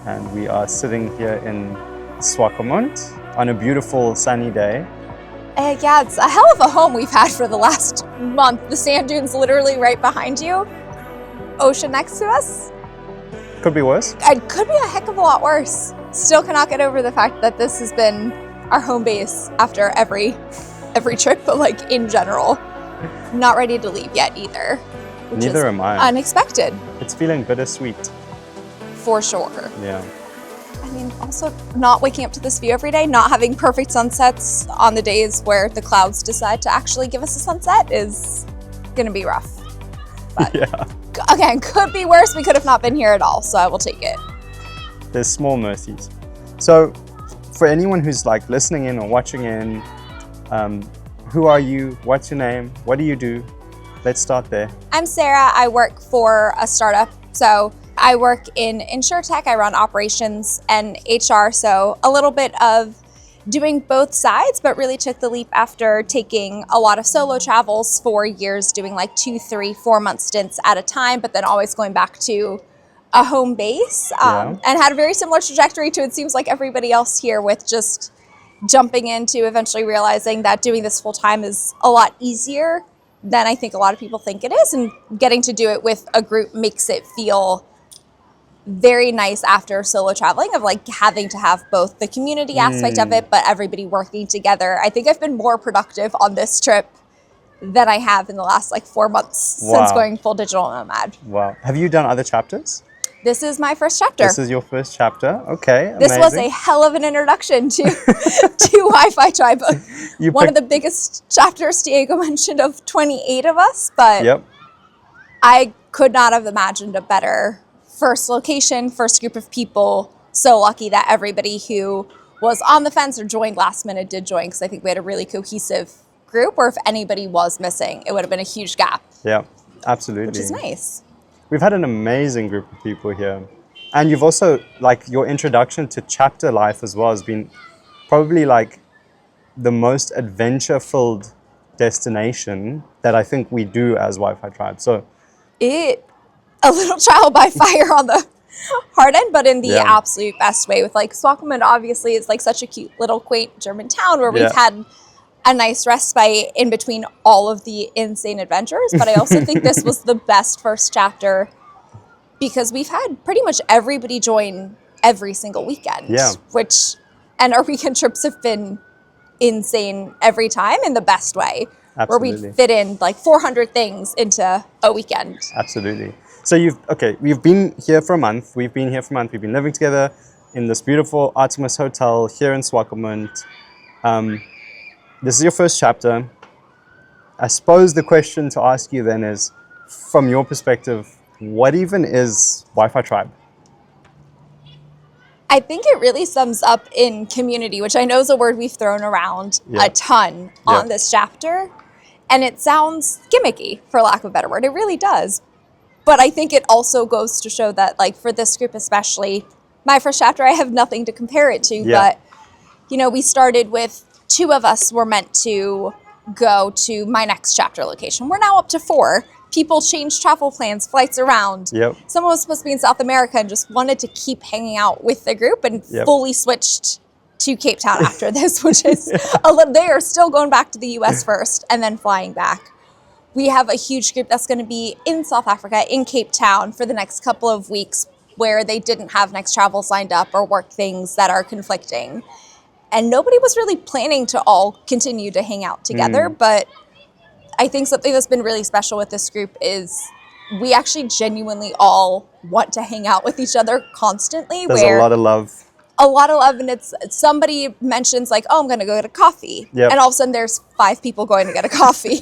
and we are sitting here in Swakopmund on a beautiful sunny day. Yeah, it's a hell of a home we've had for the last month. The sand dune's literally right behind you. Ocean next to us. Could be worse. It could be a heck of a lot worse. Still cannot get over the fact that this has been our home base after every trip, but like in general. Not ready to leave yet either. Neither am I. Unexpected. It's feeling bittersweet. For sure. Yeah. I mean, also not waking up to this view every day, not having perfect sunsets on the days where the clouds decide to actually give us a sunset is gonna be rough. But yeah. Again, could be worse. We could have not been here at all, so I will take it. There's small mercies. So for anyone who's like listening in or watching in, who are you? What's your name? What do you do? Let's start there. I'm Sara. I work for a startup. So I work in InsurTech. I run operations and HR. So a little bit of doing both sides, but really took the leap after taking a lot of solo travels for years, doing like 2, 3, 4 month stints at a time, but then always going back to a home base, and had a very similar trajectory to, it seems like, everybody else here, with just jumping into eventually realizing that doing this full time is a lot easier than I think a lot of people think it is, and getting to do it with a group makes it feel very nice after solo traveling, of like having to have both the community aspect of it, but everybody working together. I think I've been more productive on this trip than I have in the last like 4 months since going full digital nomad. Wow. Have you done other chapters? This is my first chapter. This is your first chapter. Okay. This amazing. was a hell of an introduction to WiFi Tribe. One of the biggest chapters Diego mentioned, of 28 of us, but I could not have imagined a better first location, first group of people. So lucky that everybody who was on the fence or joined last minute did join, because I think we had a really cohesive group, where if anybody was missing, it would have been a huge gap. Yeah, absolutely. Which is nice. We've had an amazing group of people here. And you've also, like, your introduction to chapter life as well has been probably like the most adventure-filled destination that I think we do as Wi-Fi Tribe. So a little trial by fire on the hard end, but in the absolute best way. With like Swakopmund, obviously, it's like such a cute little quaint German town where we've had a nice respite in between all of the insane adventures. But I also think this was the best first chapter because we've had pretty much everybody join every single weekend. And our weekend trips have been insane every time in the best way. Absolutely. Where we fit in like 400 things into a weekend. Absolutely. So we've been here for a month. We've been living together in this beautiful Artemis Hotel here in Swakopmund. This is your first chapter. I suppose the question to ask you then is, from your perspective, what even is Wi-Fi Tribe? I think it really sums up in community, which I know is a word we've thrown around a ton on this chapter. And it sounds gimmicky, for lack of a better word. It really does. But I think it also goes to show that, like, for this group especially, my first chapter, I have nothing to compare it to. But, you know, we started with 2 of us were meant to go to my next chapter location. We're now up to 4. People changed travel plans, flights around. Someone was supposed to be in South America and just wanted to keep hanging out with the group, and fully switched to Cape Town after this, which is they are still going back to the US first and then flying back. We have a huge group that's going to be in South Africa, in Cape Town, for the next couple of weeks, where they didn't have next travel signed up or work things that are conflicting. And nobody was really planning to all continue to hang out together. But I think something that's been really special with this group is we actually genuinely all want to hang out with each other constantly. There's a lot of love. And it's somebody mentions like, oh, I'm going to go get a coffee. And all of a sudden there's 5 people going to get a coffee.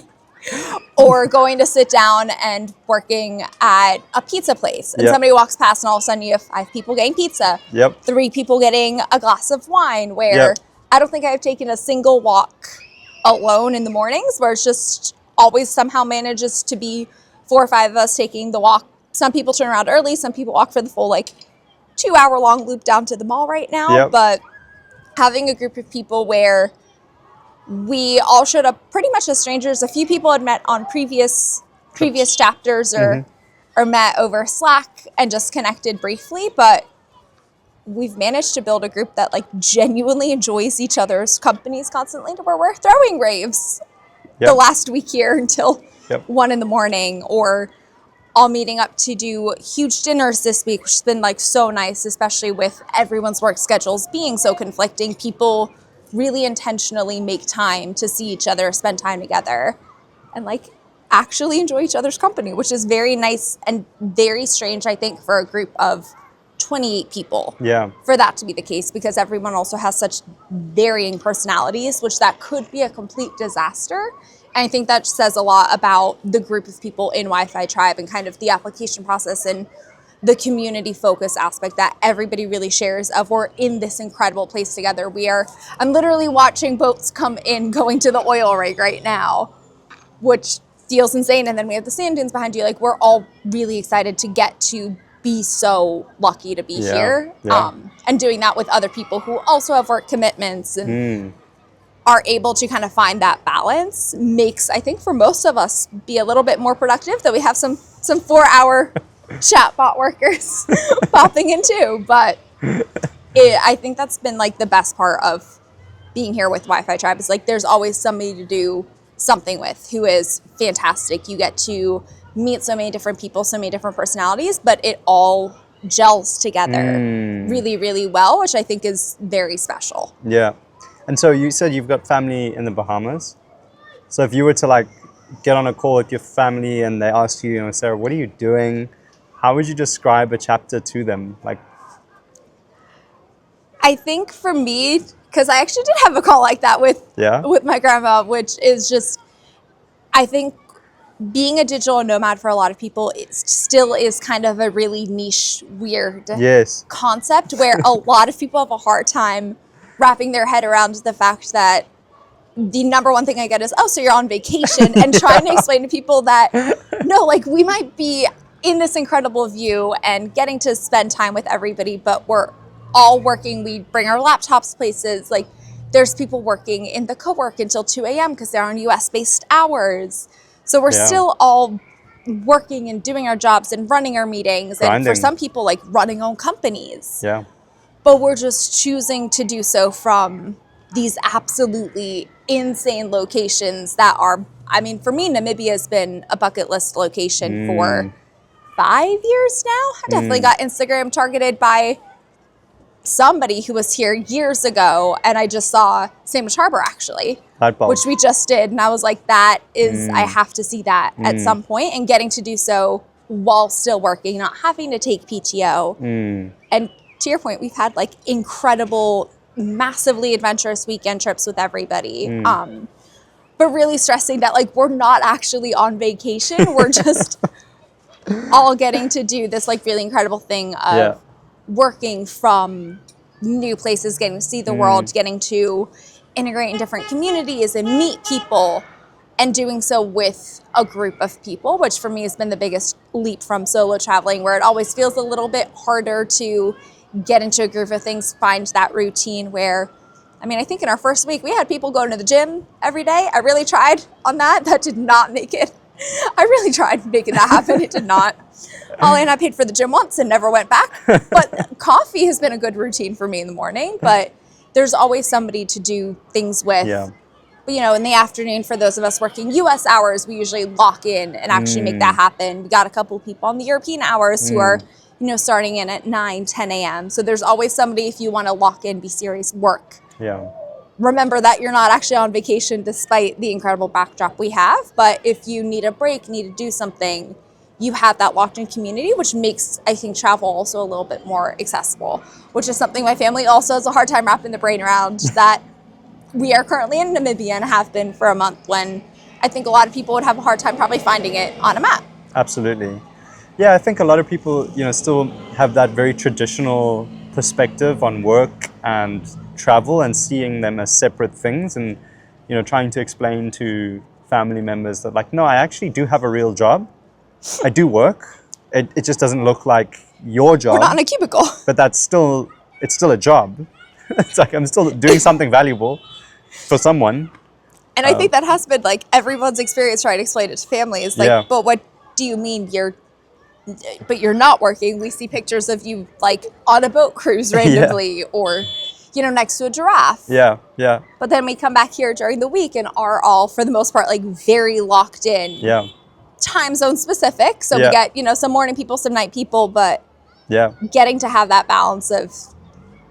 Or going to sit down and working at a pizza place. And somebody walks past and all of a sudden you have 5 people getting pizza. 3 people getting a glass of wine, where I don't think I've taken a single walk alone in the mornings, where it's just always somehow manages to be 4 or 5 of us taking the walk. Some people turn around early. Some people walk for the full 2-hour-long loop down to the mall right now. But having a group of people where we all showed up pretty much as strangers. A few people had met on previous chapters or met over Slack and just connected briefly. But we've managed to build a group that like genuinely enjoys each other's companies constantly, to where we're throwing raves the last week here until 1 a.m, or all meeting up to do huge dinners this week, which has been like so nice, especially with everyone's work schedules being so conflicting. People really intentionally make time to see each other, spend time together, and like actually enjoy each other's company, which is very nice and very strange, I think, for a group of 28 people. Yeah. For that to be the case, because everyone also has such varying personalities, which that could be a complete disaster. And I think that says a lot about the group of people in Wi-Fi Tribe and kind of the application process and the community focus aspect that everybody really shares of, we're in this incredible place together. I'm literally watching boats come in, going to the oil rig right now, which feels insane. And then we have the sand dunes behind you. Like, we're all really excited to get to be so lucky to be here. And doing that with other people who also have work commitments and are able to kind of find that balance makes, I think, for most of us be a little bit more productive, that we have some 4-hour chatbot workers popping in too. But I think that's been like the best part of being here with Wi-Fi Tribe, is like there's always somebody to do something with who is fantastic. You get to meet so many different people, so many different personalities, but it all gels together really, really well, which I think is very special. Yeah. And so you said you've got family in the Bahamas. So if you were to like get on a call with your family and they asked you, you know, Sarah, what are you doing? How would you describe a chapter to them? Like, I think for me, because I actually did have a call like that with my grandma, which is just, I think being a digital nomad for a lot of people, it still is kind of a really niche, weird concept, where a lot of people have a hard time wrapping their head around the fact that the number one thing I get is, oh, so you're on vacation, and trying to explain to people that, no, like we might be in this incredible view and getting to spend time with everybody, but we're all working. We bring our laptops places. Like, there's people working in the co-work until 2 a.m. because they're on US-based hours. So we're still all working and doing our jobs and running our meetings. Grinding. And for some people, like running own companies. Yeah. But we're just choosing to do so from these absolutely insane locations that are, I mean, for me, Namibia has been a bucket list location for 5 years now. I definitely got Instagram targeted by somebody who was here years ago, and I just saw Sandwich Harbor, actually, which we just did. And I was like, that is, I have to see that at some point, and getting to do so while still working, not having to take PTO. And to your point, we've had like incredible, massively adventurous weekend trips with everybody. But really stressing that like we're not actually on vacation. We're just all getting to do this like really incredible thing of working from new places, getting to see the world, getting to integrate in different communities and meet people, and doing so with a group of people, which for me has been the biggest leap from solo traveling, where it always feels a little bit harder to get into a group of things, find that routine where, I mean, I think in our first week, we had people going to the gym every day. I really tried on that. That did not make it. I really tried making that happen. It did not. Holly and I paid for the gym once and never went back. But coffee has been a good routine for me in the morning. But there's always somebody to do things with. You know, in the afternoon, for those of us working US hours, we usually lock in and actually make that happen. We got a couple of people on the European hours who are, you know, starting in at 9, 10 a.m. So there's always somebody, if you want to lock in, be serious, work. Remember that you're not actually on vacation despite the incredible backdrop we have. But if you need a break, need to do something, you have that locked in community, which makes, I think, travel also a little bit more accessible, which is something my family also has a hard time wrapping the brain around, that we are currently in Namibia and have been for a month, when I think a lot of people would have a hard time probably finding it on a map. Absolutely. Yeah, I think a lot of people, you know, still have that very traditional perspective on work and travel and seeing them as separate things, and, you know, trying to explain to family members that, like, no, I actually do have a real job. I do work. It just doesn't look like your job. We're not in a cubicle. But it's still a job. It's like I'm still doing something valuable for someone. And I think that has been like everyone's experience trying to explain it to families. Like, but what do you mean you're but you're not working. We see pictures of you like on a boat cruise randomly or, you know, next to a giraffe. Yeah, yeah. But then we come back here during the week and are all, for the most part, like very locked in. Yeah. Time zone specific. So Yeah. we get, you know, some morning people, some night people, but Yeah. getting to have that balance of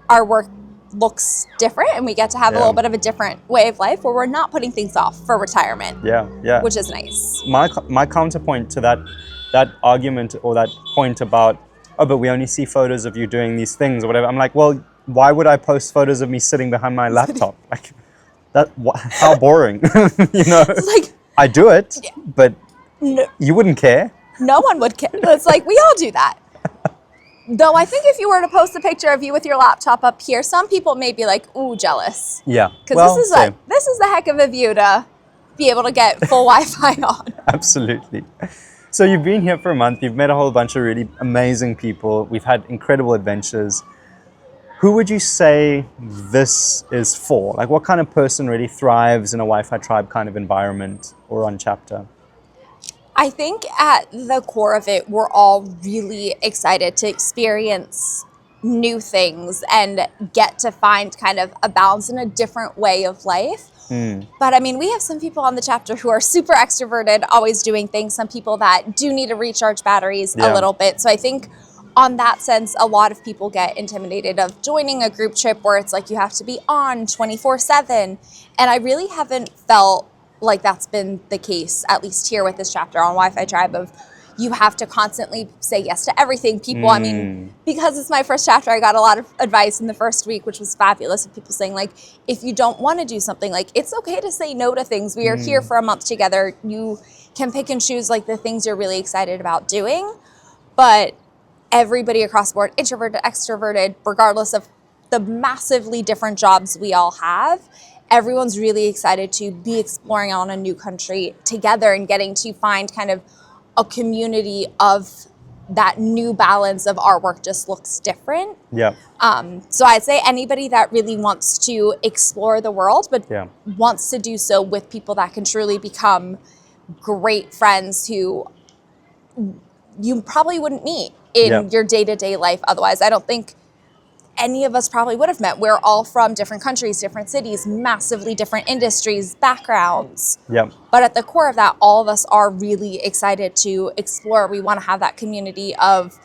our work looks different and we get to have a little bit of a different way of life where we're not putting things off for retirement. Yeah, yeah. Which is nice. My counterpoint to that argument or that point about, oh, but we only see photos of you doing these things or whatever. I'm like, well, why would I post photos of me sitting behind my laptop? Like, how boring, you know? Like, I do it, but you wouldn't care. No one would care. It's like, we all do that. Though I think if you were to post a picture of you with your laptop up here, some people may be like, ooh, jealous. Yeah. Because this is the heck of a view to be able to get full Wi-Fi on. Absolutely. So you've been here for a month. You've met a whole bunch of really amazing people. We've had incredible adventures. Who would you say this is for? Like, what kind of person really thrives in a Wi-Fi Tribe kind of environment or on chapter? I think at the core of it, we're all really excited to experience new things and get to find kind of a balance in a different way of life. But I mean, we have some people on the chapter who are super extroverted, always doing things. Some people that do need to recharge batteries a little bit. So I think on that sense, a lot of people get intimidated of joining a group trip where it's like you have to be on 24/7. And I really haven't felt like that's been the case, at least here with this chapter on Wi-Fi Tribe, of you have to constantly say yes to everything. People, I mean, because it's my first chapter, I got a lot of advice in the first week, which was fabulous, of people saying like, if you don't want to do something, like it's okay to say no to things. We are here for a month together. You can pick and choose like the things you're really excited about doing, but everybody across the board, introverted, extroverted, regardless of the massively different jobs we all have, everyone's really excited to be exploring on a new country together and getting to find kind of a community of that new balance of our work just looks different. Yeah. So I'd say anybody that really wants to explore the world, but wants to do so with people that can truly become great friends who you probably wouldn't meet in your day-to-day life otherwise. I don't think any of us probably would have met. We're all from different countries, different cities, massively different industries, backgrounds. Yeah. But at the core of that, all of us are really excited to explore. We want to have that community of,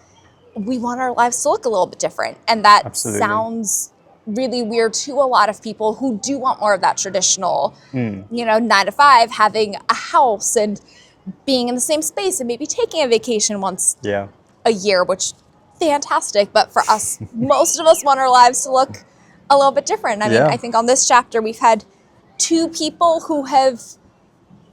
we want our lives to look a little bit different. And that sounds really weird to a lot of people who do want more of that traditional, you know, 9 to 5, having a house and being in the same space and maybe taking a vacation once a year, which fantastic. But for us, most of us want our lives to look a little bit different. I mean, I think on this chapter, we've had 2 people who have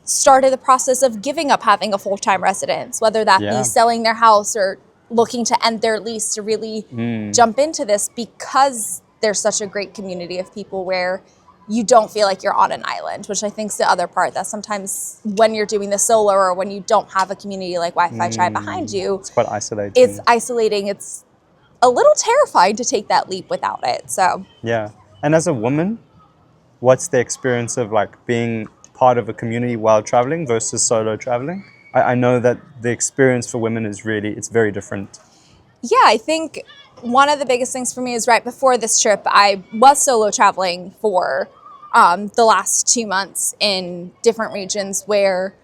started the process of giving up having a full-time residence, whether that be selling their house or looking to end their lease to really jump into this, because there's such a great community of people where you don't feel like you're on an island, which I think is the other part, that sometimes when you're doing this solo or when you don't have a community like Wi-Fi Tribe behind you, it's quite isolating. It's isolating. It's a little terrifying to take that leap without it. So yeah. And as a woman, what's the experience of like being part of a community while traveling versus solo traveling? I know that the experience for women is really, it's very different. Yeah, I think one of the biggest things for me is right before this trip, I was solo traveling for the last 2 months in different regions where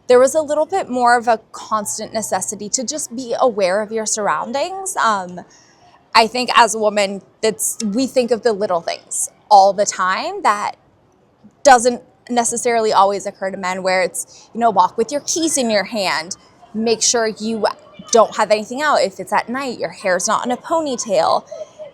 there was a little bit more of a constant necessity to just be aware of your surroundings. I think as a woman, we think of the little things all the time that doesn't necessarily always occur to men, where it's, you know, walk with your keys in your hand, make sure you don't have anything out. If it's at night, your hair's not in a ponytail.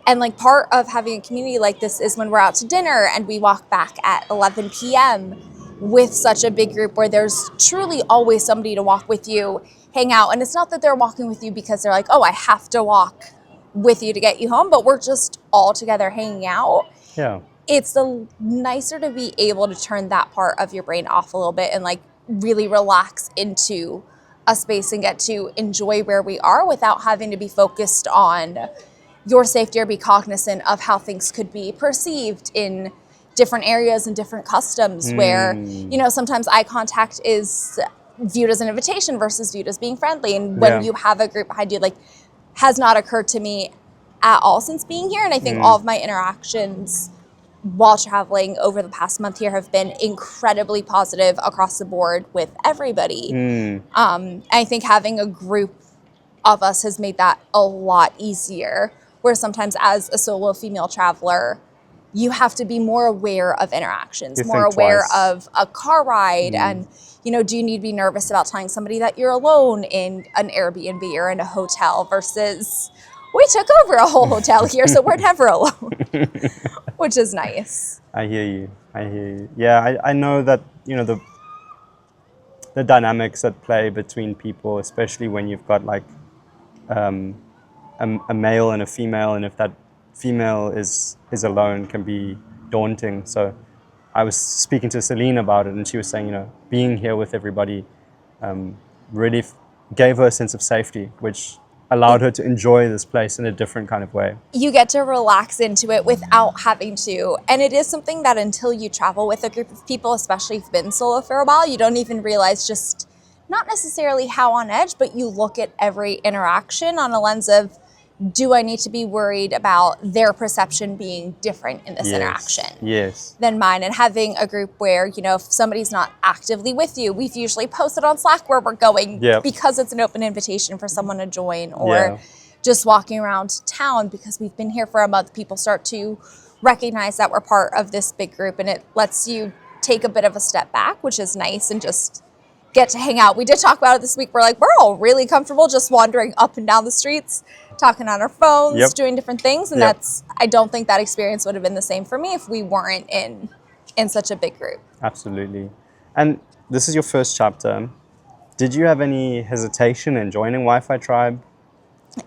And like part of having a community like this is when we're out to dinner and we walk back at 11 p.m. with such a big group where there's truly always somebody to walk with you, hang out. And it's not that they're walking with you because they're like, oh, I have to walk with you to get you home, but we're just all together hanging out. Yeah. It's nicer to be able to turn that part of your brain off a little bit and like really relax into a space and get to enjoy where we are without having to be focused on your safety or be cognizant of how things could be perceived in different areas and different customs where, you know, sometimes eye contact is viewed as an invitation versus viewed as being friendly. And when you have a group behind you, like, has not occurred to me at all since being here. And I think all of my interactions while traveling over the past month here have been incredibly positive across the board with everybody. I think having a group of us has made that a lot easier, where sometimes as a solo female traveler, you have to be more aware of interactions, more aware of a car ride. And, you know, do you need to be nervous about telling somebody that you're alone in an Airbnb or in a hotel versus we took over a whole hotel here, so we're never alone, which is nice. I hear you. Yeah, I know that, you know, the dynamics at play between people, especially when you've got like a male and a female, and if that female is alone, can be daunting. So I was speaking to Celine about it, and she was saying, you know, being here with everybody really gave her a sense of safety, which allowed her to enjoy this place in a different kind of way. You get to relax into it without having to. And it is something that until you travel with a group of people, especially if you've been solo for a while, you don't even realize just not necessarily how on edge, but you look at every interaction on a lens of, do I need to be worried about their perception being different in this interaction than mine? And having a group where, you know, if somebody's not actively with you, we've usually posted on Slack where we're going because it's an open invitation for someone to join, or just walking around town because we've been here for a month. People start to recognize that we're part of this big group, and it lets you take a bit of a step back, which is nice, and just get to hang out. We did talk about it this week. We're like, we're all really comfortable just wandering up and down the streets, talking on our phones, doing different things. And that's, I don't think that experience would have been the same for me if we weren't in such a big group. Absolutely. And this is your first chapter. Did you have any hesitation in joining Wi-Fi Tribe?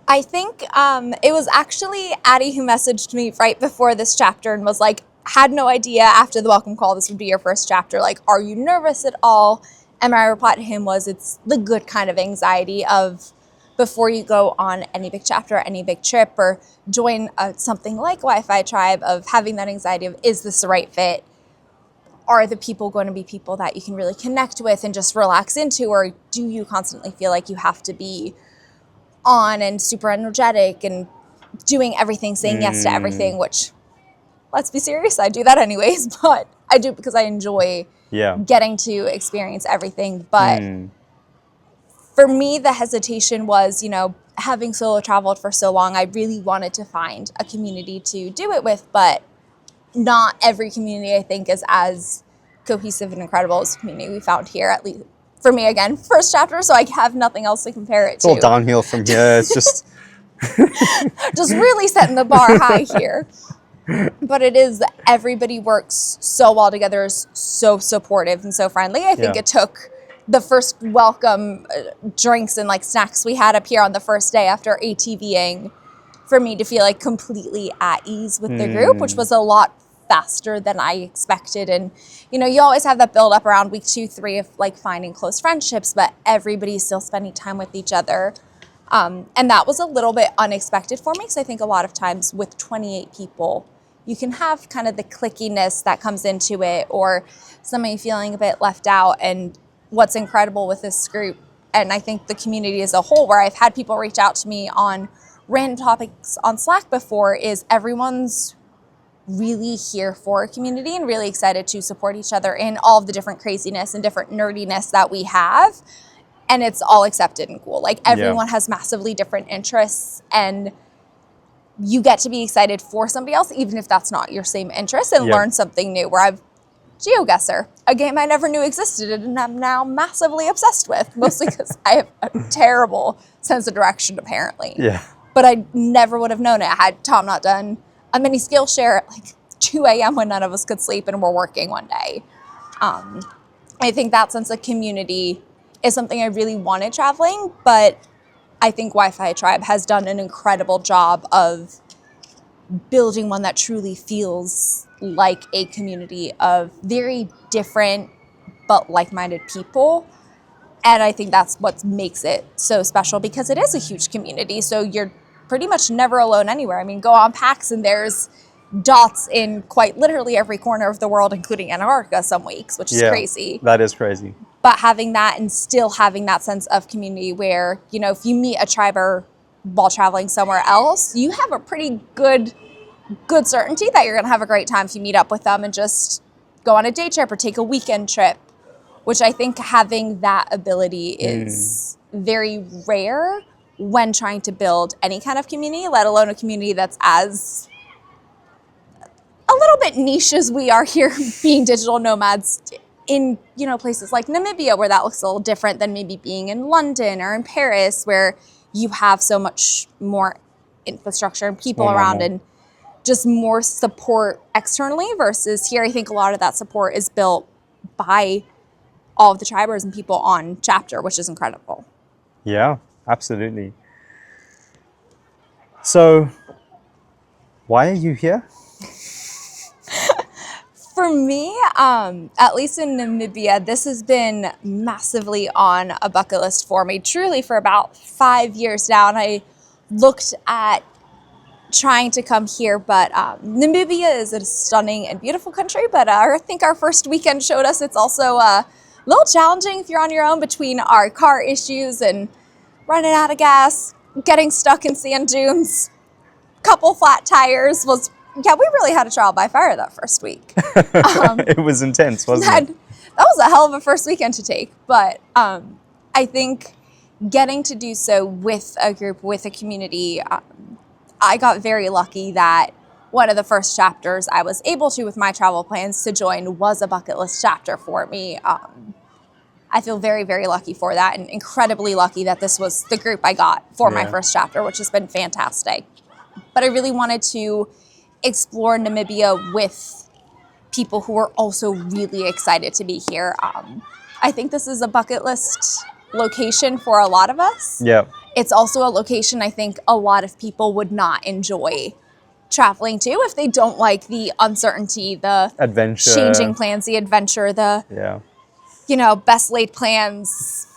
I think it was actually Addie who messaged me right before this chapter and was like, had no idea after the welcome call this would be your first chapter. Like, are you nervous at all? And my reply to him was, it's the good kind of anxiety of before you go on any big chapter, any big trip, or join something like Wi-Fi Tribe, of having that anxiety of, is this the right fit? Are the people going to be people that you can really connect with and just relax into? Or do you constantly feel like you have to be on and super energetic and doing everything, saying yes to everything, which, let's be serious, I do that anyways, but I do it because I enjoy getting to experience everything. But for me, the hesitation was, you know, having solo traveled for so long, I really wanted to find a community to do it with, but not every community, I think, is as cohesive and incredible as the community we found here, at least for me. Again, first chapter, so I have nothing else to compare it to. It's all downhill from here. It's just just really setting the bar high here. But it is, everybody works so well together, is so supportive and so friendly. I think it took the first welcome drinks and like snacks we had up here on the first day after ATVing for me to feel like completely at ease with the group, which was a lot faster than I expected. And, you know, you always have that build up around week 2, 3 of like finding close friendships, but everybody's still spending time with each other. And that was a little bit unexpected for me, because I think a lot of times with 28 people, you can have kind of the clickiness that comes into it, or somebody feeling a bit left out. And what's incredible with this group, and I think the community as a whole, where I've had people reach out to me on random topics on Slack before, is everyone's really here for a community and really excited to support each other in all of the different craziness and different nerdiness that we have. And it's all accepted and cool. Like, everyone has massively different interests, and you get to be excited for somebody else, even if that's not your same interest, and learn something new. Where I've GeoGuessr, a game I never knew existed and I'm now massively obsessed with, mostly because I have a terrible sense of direction, apparently. But I never would have known it had Tom not done a mini Skillshare at like 2 a.m. when none of us could sleep and we're working one day. I think that sense of community is something I really wanted traveling, but I think Wi-Fi Tribe has done an incredible job of building one that truly feels like a community of very different but like-minded people. And I think that's what makes it so special, because it is a huge community. So you're pretty much never alone anywhere. I mean, go on PAX and there's dots in quite literally every corner of the world, including Antarctica some weeks, which is crazy. That is crazy. but having that and still having that sense of community where, you know, if you meet a triber while traveling somewhere else, you have a pretty good certainty that you're going to have a great time if you meet up with them and just go on a day trip or take a weekend trip, which I think having that ability is very rare when trying to build any kind of community, let alone a community that's as a little bit niche as we are here being digital nomads in, you know, places like Namibia, where that looks a little different than maybe being in London or in Paris, where you have so much more infrastructure and people around and just more support externally, versus here I think a lot of that support is built by all of the tribers and people on chapter, which is incredible. Yeah, absolutely. So why are you here? For me, at least in Namibia, this has been massively on a bucket list for me, truly for about 5 years now. And I looked at trying to come here, but Namibia is a stunning and beautiful country, but I think our first weekend showed us it's also a little challenging if you're on your own, between our car issues and running out of gas, getting stuck in sand dunes, couple flat tires. We really had a trial by fire that first week. It was intense, wasn't it? That was a hell of a first weekend to take, but I think getting to do so with a group, with a community, I got very lucky that one of the first chapters I was able to, with my travel plans to join, was a bucket list chapter for me. I feel very, very lucky for that, and incredibly lucky that this was the group I got for my first chapter, which has been fantastic. But I really wanted to explore Namibia with people who are also really excited to be here. I think this is a bucket list location for a lot of us. Yeah. It's also a location I think a lot of people would not enjoy traveling to if they don't like the uncertainty, the adventure, changing plans, the adventure, the you know, best laid plans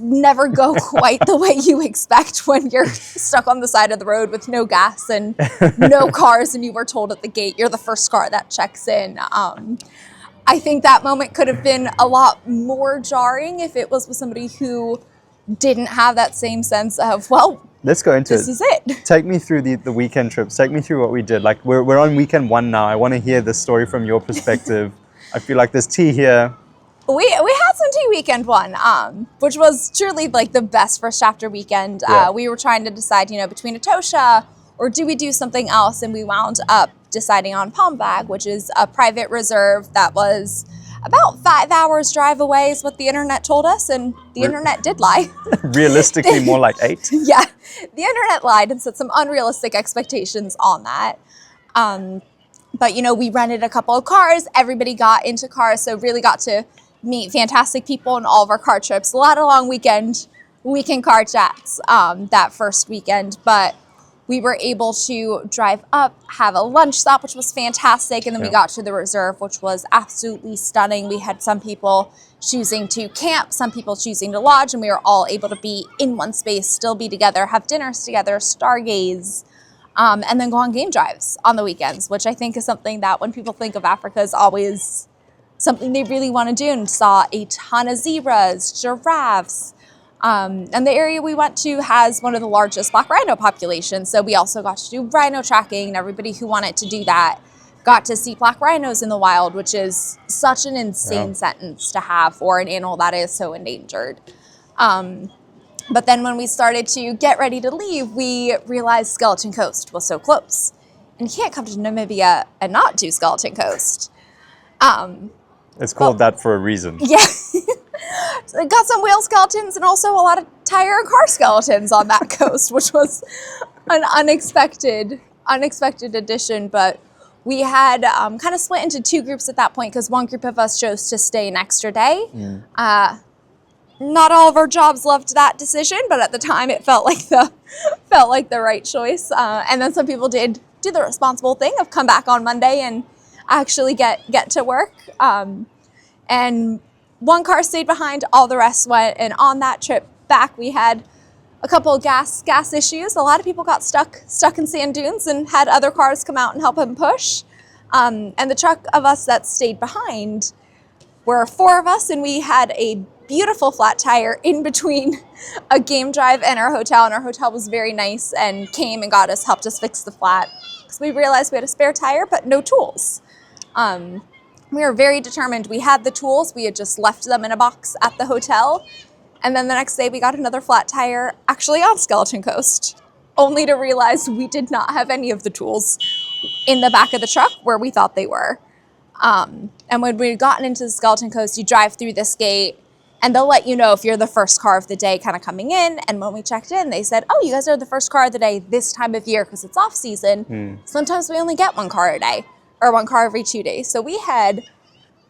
never go quite the way you expect when you're stuck on the side of the road with no gas and no cars, and you were told at the gate you're the first car that checks in. I think that moment could have been a lot more jarring if it was with somebody who didn't have that same sense of, well, let's go into this is it. Take me through the weekend trips. Take me through what we did. Like we're on weekend 1 now. I want to hear the story from your perspective. I feel like there's tea here. We had some tea weekend 1, which was truly like the best first chapter weekend. We were trying to decide, you know, between Etosha or do we do something else, and we wound up deciding on Palmbag, which is a private reserve that was about 5 hours drive away is what the internet told us, and the internet did lie. Realistically, more like 8. Yeah, the internet lied and set some unrealistic expectations on that. But, you know, we rented a couple of cars. Everybody got into cars, so really got to meet fantastic people in all of our car trips. A lot of long weekend car chats that first weekend, but we were able to drive up, have a lunch stop, which was fantastic, and then we got to the reserve, which was absolutely stunning. We had some people choosing to camp, some people choosing to lodge, and we were all able to be in one space, still be together, have dinners together, stargaze, and then go on game drives on the weekends, which I think is something that when people think of Africa is always something they really want to do, and saw a ton of zebras, giraffes. And the area we went to has one of the largest black rhino populations. So we also got to do rhino tracking, and everybody who wanted to do that got to see black rhinos in the wild, which is such an insane sentence to have for an animal that is so endangered. But then when we started to get ready to leave, we realized Skeleton Coast was so close. And you can't come to Namibia and not do Skeleton Coast. It's called that for a reason. Yeah. So it got some whale skeletons and also a lot of tire and car skeletons on that coast, which was an unexpected addition. But we had kind of split into 2 groups at that point, because one group of us chose to stay an extra day. Not all of our jobs loved that decision, but at the time it felt like the right choice. And then some people did do the responsible thing of come back on Monday and actually get to work. And one car stayed behind, all the rest went. And on that trip back, we had a couple of gas issues. A lot of people got stuck in sand dunes and had other cars come out and help them push. And the truck of us that stayed behind were 4 of us, and we had a beautiful flat tire in between a game drive and our hotel. And our hotel was very nice and came and helped us fix the flat. Because we realized we had a spare tire, but no tools. We were very determined. We had the tools. We had just left them in a box at the hotel. And then the next day we got another flat tire, actually on Skeleton Coast, only to realize we did not have any of the tools in the back of the truck where we thought they were. And when we had gotten into the Skeleton Coast, you drive through this gate, and they'll let you know if you're the first car of the day kind of coming in. And when we checked in, they said, oh, you guys are the first car of the day this time of year because it's off season. Sometimes we only get 1 car a day or 1 car every 2 days. So we had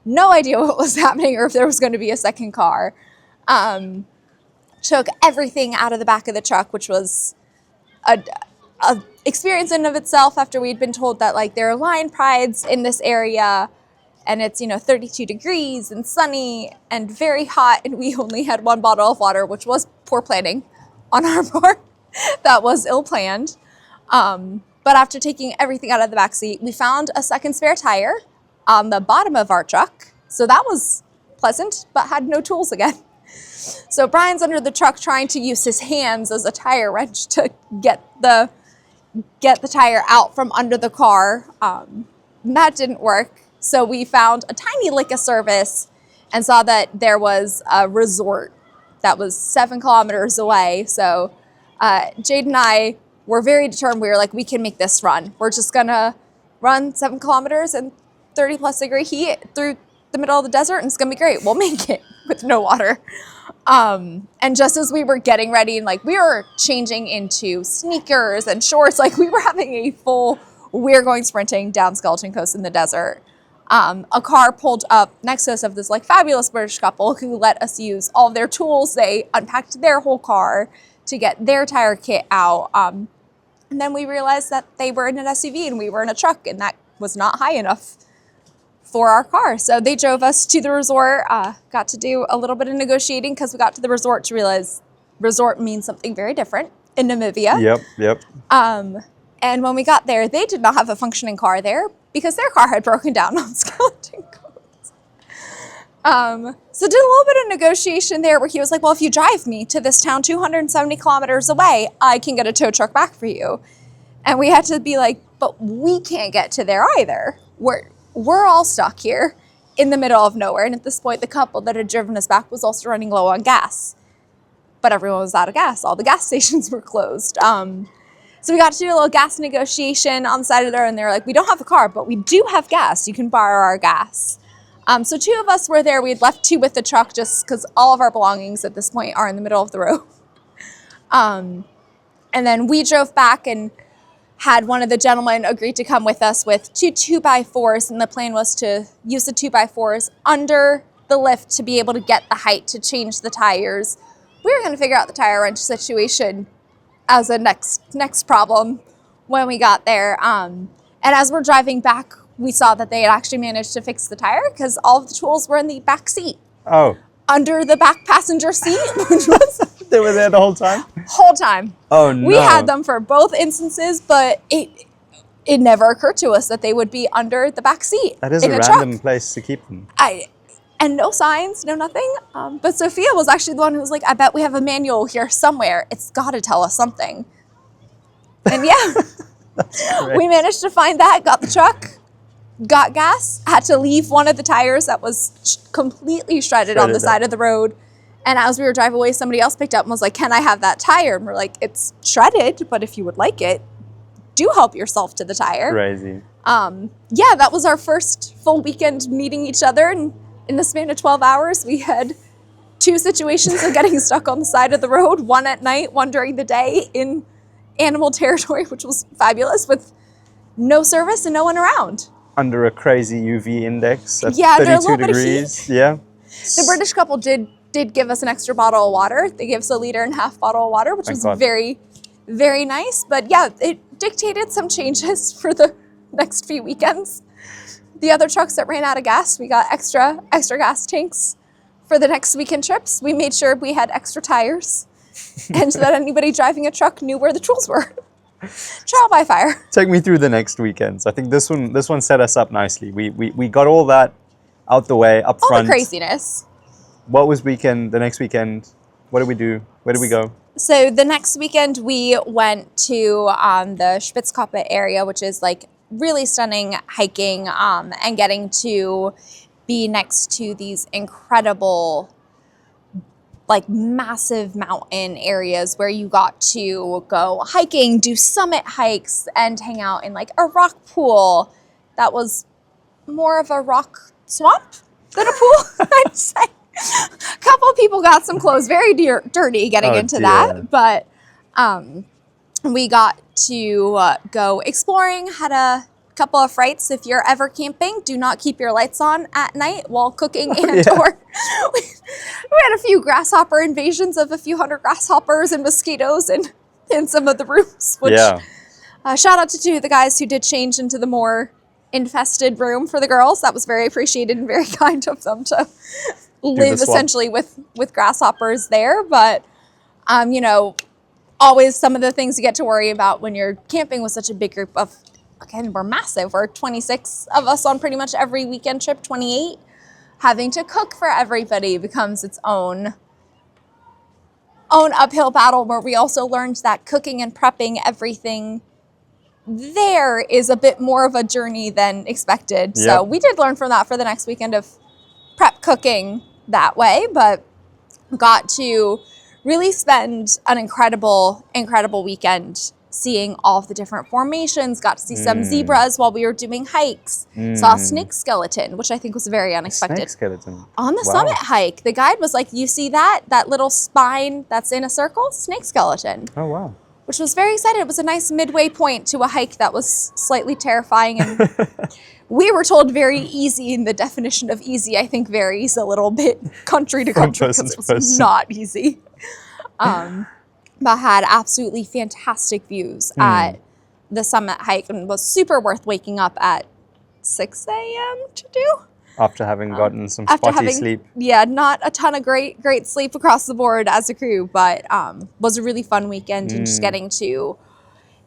no idea what was happening or if there was going to be a second car. Took everything out of the back of the truck, which was a experience in and of itself after we'd been told that like there are lion prides in this area. And it's, 32 degrees and sunny and very hot. And we only had 1 bottle of water, which was poor planning on our part. That was ill-planned. But after taking everything out of the back seat, we found a second spare tire on the bottom of our truck. So that was pleasant, but had no tools again. So Brian's under the truck trying to use his hands as a tire wrench to get the tire out from under the car. That didn't work. So we found a tiny liquor service and saw that there was a resort that was 7 kilometers away. So Jade and I were very determined. We were like, we can make this run. We're just going to run 7 kilometers in 30 plus degree heat through the middle of the desert, and it's going to be great. We'll make it with no water. And just as we were getting ready and like we were changing into sneakers and shorts, like we were having a full, we're going sprinting down Skeleton Coast in the desert. A car pulled up next to us of this like fabulous British couple who let us use all of their tools. They unpacked their whole car to get their tire kit out. And then we realized that they were in an SUV and we were in a truck, and that was not high enough for our car. So they drove us to the resort, got to do a little bit of negotiating because we got to the resort to realize resort means something very different in Namibia. Yep. And when we got there, they did not have a functioning car there because their car had broken down on Skeleton Coast. So did a little bit of negotiation there where he was like, well, if you drive me to this town 270 kilometers away, I can get a tow truck back for you. And we had to be like, but we can't get to there either. We're all stuck here in the middle of nowhere. And at this point, the couple that had driven us back was also running low on gas. But everyone was out of gas. All the gas stations were closed. So we got to do a little gas negotiation on the side of the road, and they were like, we don't have a car, but we do have gas. You can borrow our gas. So 2 of us were there. We had left 2 with the truck just because all of our belongings at this point are in the middle of the road. And then we drove back and had one of the gentlemen agreed to come with us with 2 2x4s, and the plan was to use the 2x4s under the lift to be able to get the height to change the tires. We were going to figure out the tire wrench situation as a next problem when we got there. And as we're driving back, we saw that they had actually managed to fix the tire because all of the tools were in the back seat. Oh. Under the back passenger seat, which was... They were there the whole time? Whole time. Oh, no. We had them for both instances, but it never occurred to us that they would be under the back seat. That is a random place to keep them. And no signs, no nothing. But Sophia was actually the one who was like, I bet we have a manual here somewhere. It's got to tell us something. And yeah, we managed to find that, got the truck, got gas, had to leave one of the tires that was completely shredded on the side of the road. And as we were driving away, somebody else picked up and was like, can I have that tire? And we're like, it's shredded, but if you would like it, do help yourself to the tire. Crazy. Yeah, that was our first full weekend meeting each other. And in the span of 12 hours, we had 2 situations of getting stuck on the side of the road, one at night, one during the day in animal territory, which was fabulous, with no service and no one around. Under a crazy UV index at yeah, 32 degrees. Yeah. The British couple did give us an extra bottle of water. They gave us a 1.5 liter bottle of water, which was very, very nice. But yeah, it dictated some changes for the next few weekends. The other trucks that ran out of gas, we got extra gas tanks for the next weekend trips. We made sure we had extra tires and so that anybody driving a truck knew where the tools were. Trial by fire. Take me through the next weekends. I think this one set us up nicely. We got all that out the way, up All front. the craziness. What was the next weekend? What did we do? Where did we go? So the next weekend we went to the Spitzkoppe area, which is like really stunning hiking and getting to be next to these incredible, like massive mountain areas where you got to go hiking, do summit hikes, and hang out in like a rock pool that was more of a rock swamp than a pool, I'd say. A couple of people got some clothes very dirty getting into that, but we got to go exploring, had a couple of frights. If you're ever camping, do not keep your lights on at night while cooking or we had a few grasshopper invasions of a few hundred grasshoppers and mosquitoes in some of the rooms, which shout out to two of the guys who did change into the more infested room for the girls. That was very appreciated and very kind of them to live essentially with grasshoppers there. But you know, always some of the things you get to worry about when you're camping with such a big group of, again, we're massive. We're 26 of us on pretty much every weekend trip, 28. Having to cook for everybody becomes its own uphill battle, where we also learned that cooking and prepping everything there is a bit more of a journey than expected. Yep. So we did learn from that for the next weekend of prep cooking that way, but got to really spend an incredible weekend seeing all of the different formations, got to see some zebras while we were doing hikes, saw a snake skeleton, which I think was very unexpected. Snake skeleton. On the summit hike, the guide was like, you see that little spine that's in a circle? Snake skeleton. Oh, wow. Which was very exciting. It was a nice midway point to a hike that was slightly terrifying. And we were told very easy, and the definition of easy, I think, varies a little bit country to country because it was not easy. But had absolutely fantastic views at the summit hike and was super worth waking up at 6 a.m. to do. After having gotten some spotty sleep. Yeah, not a ton of great sleep across the board as a crew, but was a really fun weekend and just getting to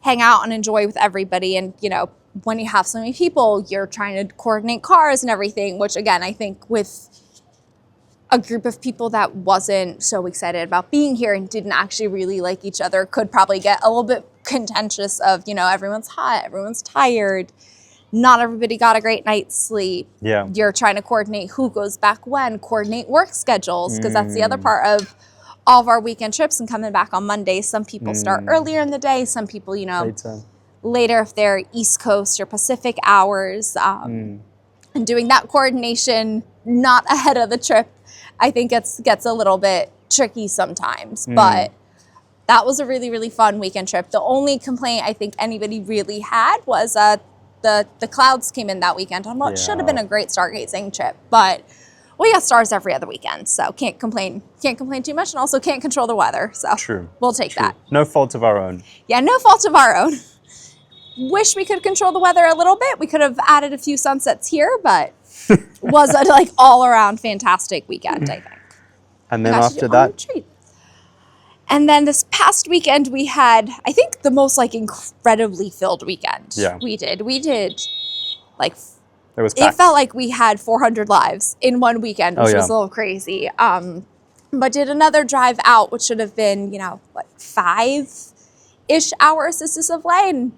hang out and enjoy with everybody. And, you know, when you have so many people, you're trying to coordinate cars and everything, which, again, I think with a group of people that wasn't so excited about being here and didn't actually really like each other could probably get a little bit contentious of, you know, everyone's hot, everyone's tired, not everybody got a great night's sleep. Yeah. You're trying to coordinate who goes back when, coordinate work schedules, because that's the other part of all of our weekend trips and coming back on Monday. Some people start earlier in the day, some people, you know, later if they're East Coast or Pacific hours, and doing that coordination not ahead of the trip, I think gets a little bit tricky sometimes, but that was a really, really fun weekend trip. The only complaint I think anybody really had was the clouds came in that weekend on what should have been a great stargazing trip, but we got stars every other weekend, so can't complain too much, and also can't control the weather, so we'll take that. No fault of our own. Yeah, no fault of our own. Wish we could control the weather a little bit. We could have added a few sunsets here, but was a like all around fantastic weekend, I think. And then after that, and then this past weekend we had, I think, the most like incredibly filled weekend. Yeah, we did like it felt like we had 400 lives in one weekend, which was a little crazy. But did another drive out, which should have been, you know, what, 5-ish hours to Sossusvlei, and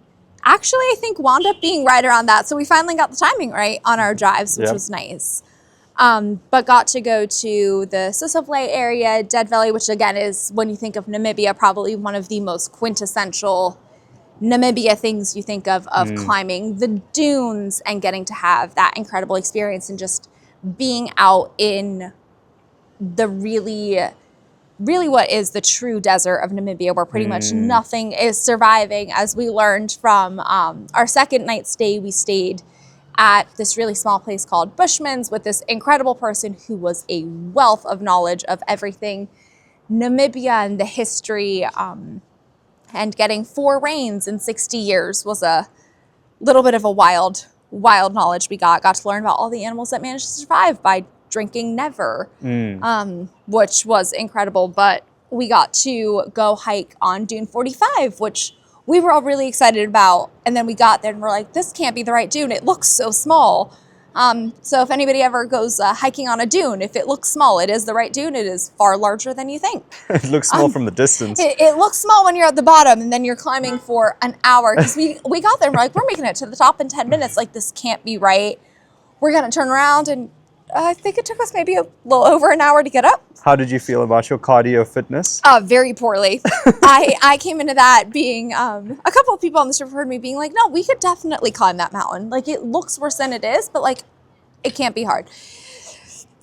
actually, I think wound up being right around that. So we finally got the timing right on our drives, which was nice. But got to go to the Sossusvlei area, Dead Valley, which again is, when you think of Namibia, probably one of the most quintessential Namibia things you think of climbing the dunes and getting to have that incredible experience and just being out in the really what is the true desert of Namibia, where pretty much nothing is surviving. As we learned from our second night stay, we stayed at this really small place called Bushman's with this incredible person who was a wealth of knowledge of everything Namibia and the history, and getting 4 rains in 60 years was a little bit of a wild knowledge we got to learn about all the animals that managed to survive by drinking never, which was incredible. But we got to go hike on Dune 45, which we were all really excited about. And then we got there and we're like, this can't be the right dune. It looks so small. So if anybody ever goes hiking on a dune, if it looks small, it is the right dune. It is far larger than you think. It looks small from the distance. It looks small when you're at the bottom, and then you're climbing for an hour. Because we got there and we're like, we're making it to the top in 10 minutes. Like, this can't be right. We're going to turn around, and I think it took us maybe a little over an hour to get up. How did you feel about your cardio fitness? Very poorly. I came into that being, a couple of people on the trip heard me being like, no, we could definitely climb that mountain. Like, it looks worse than it is, but like, it can't be hard.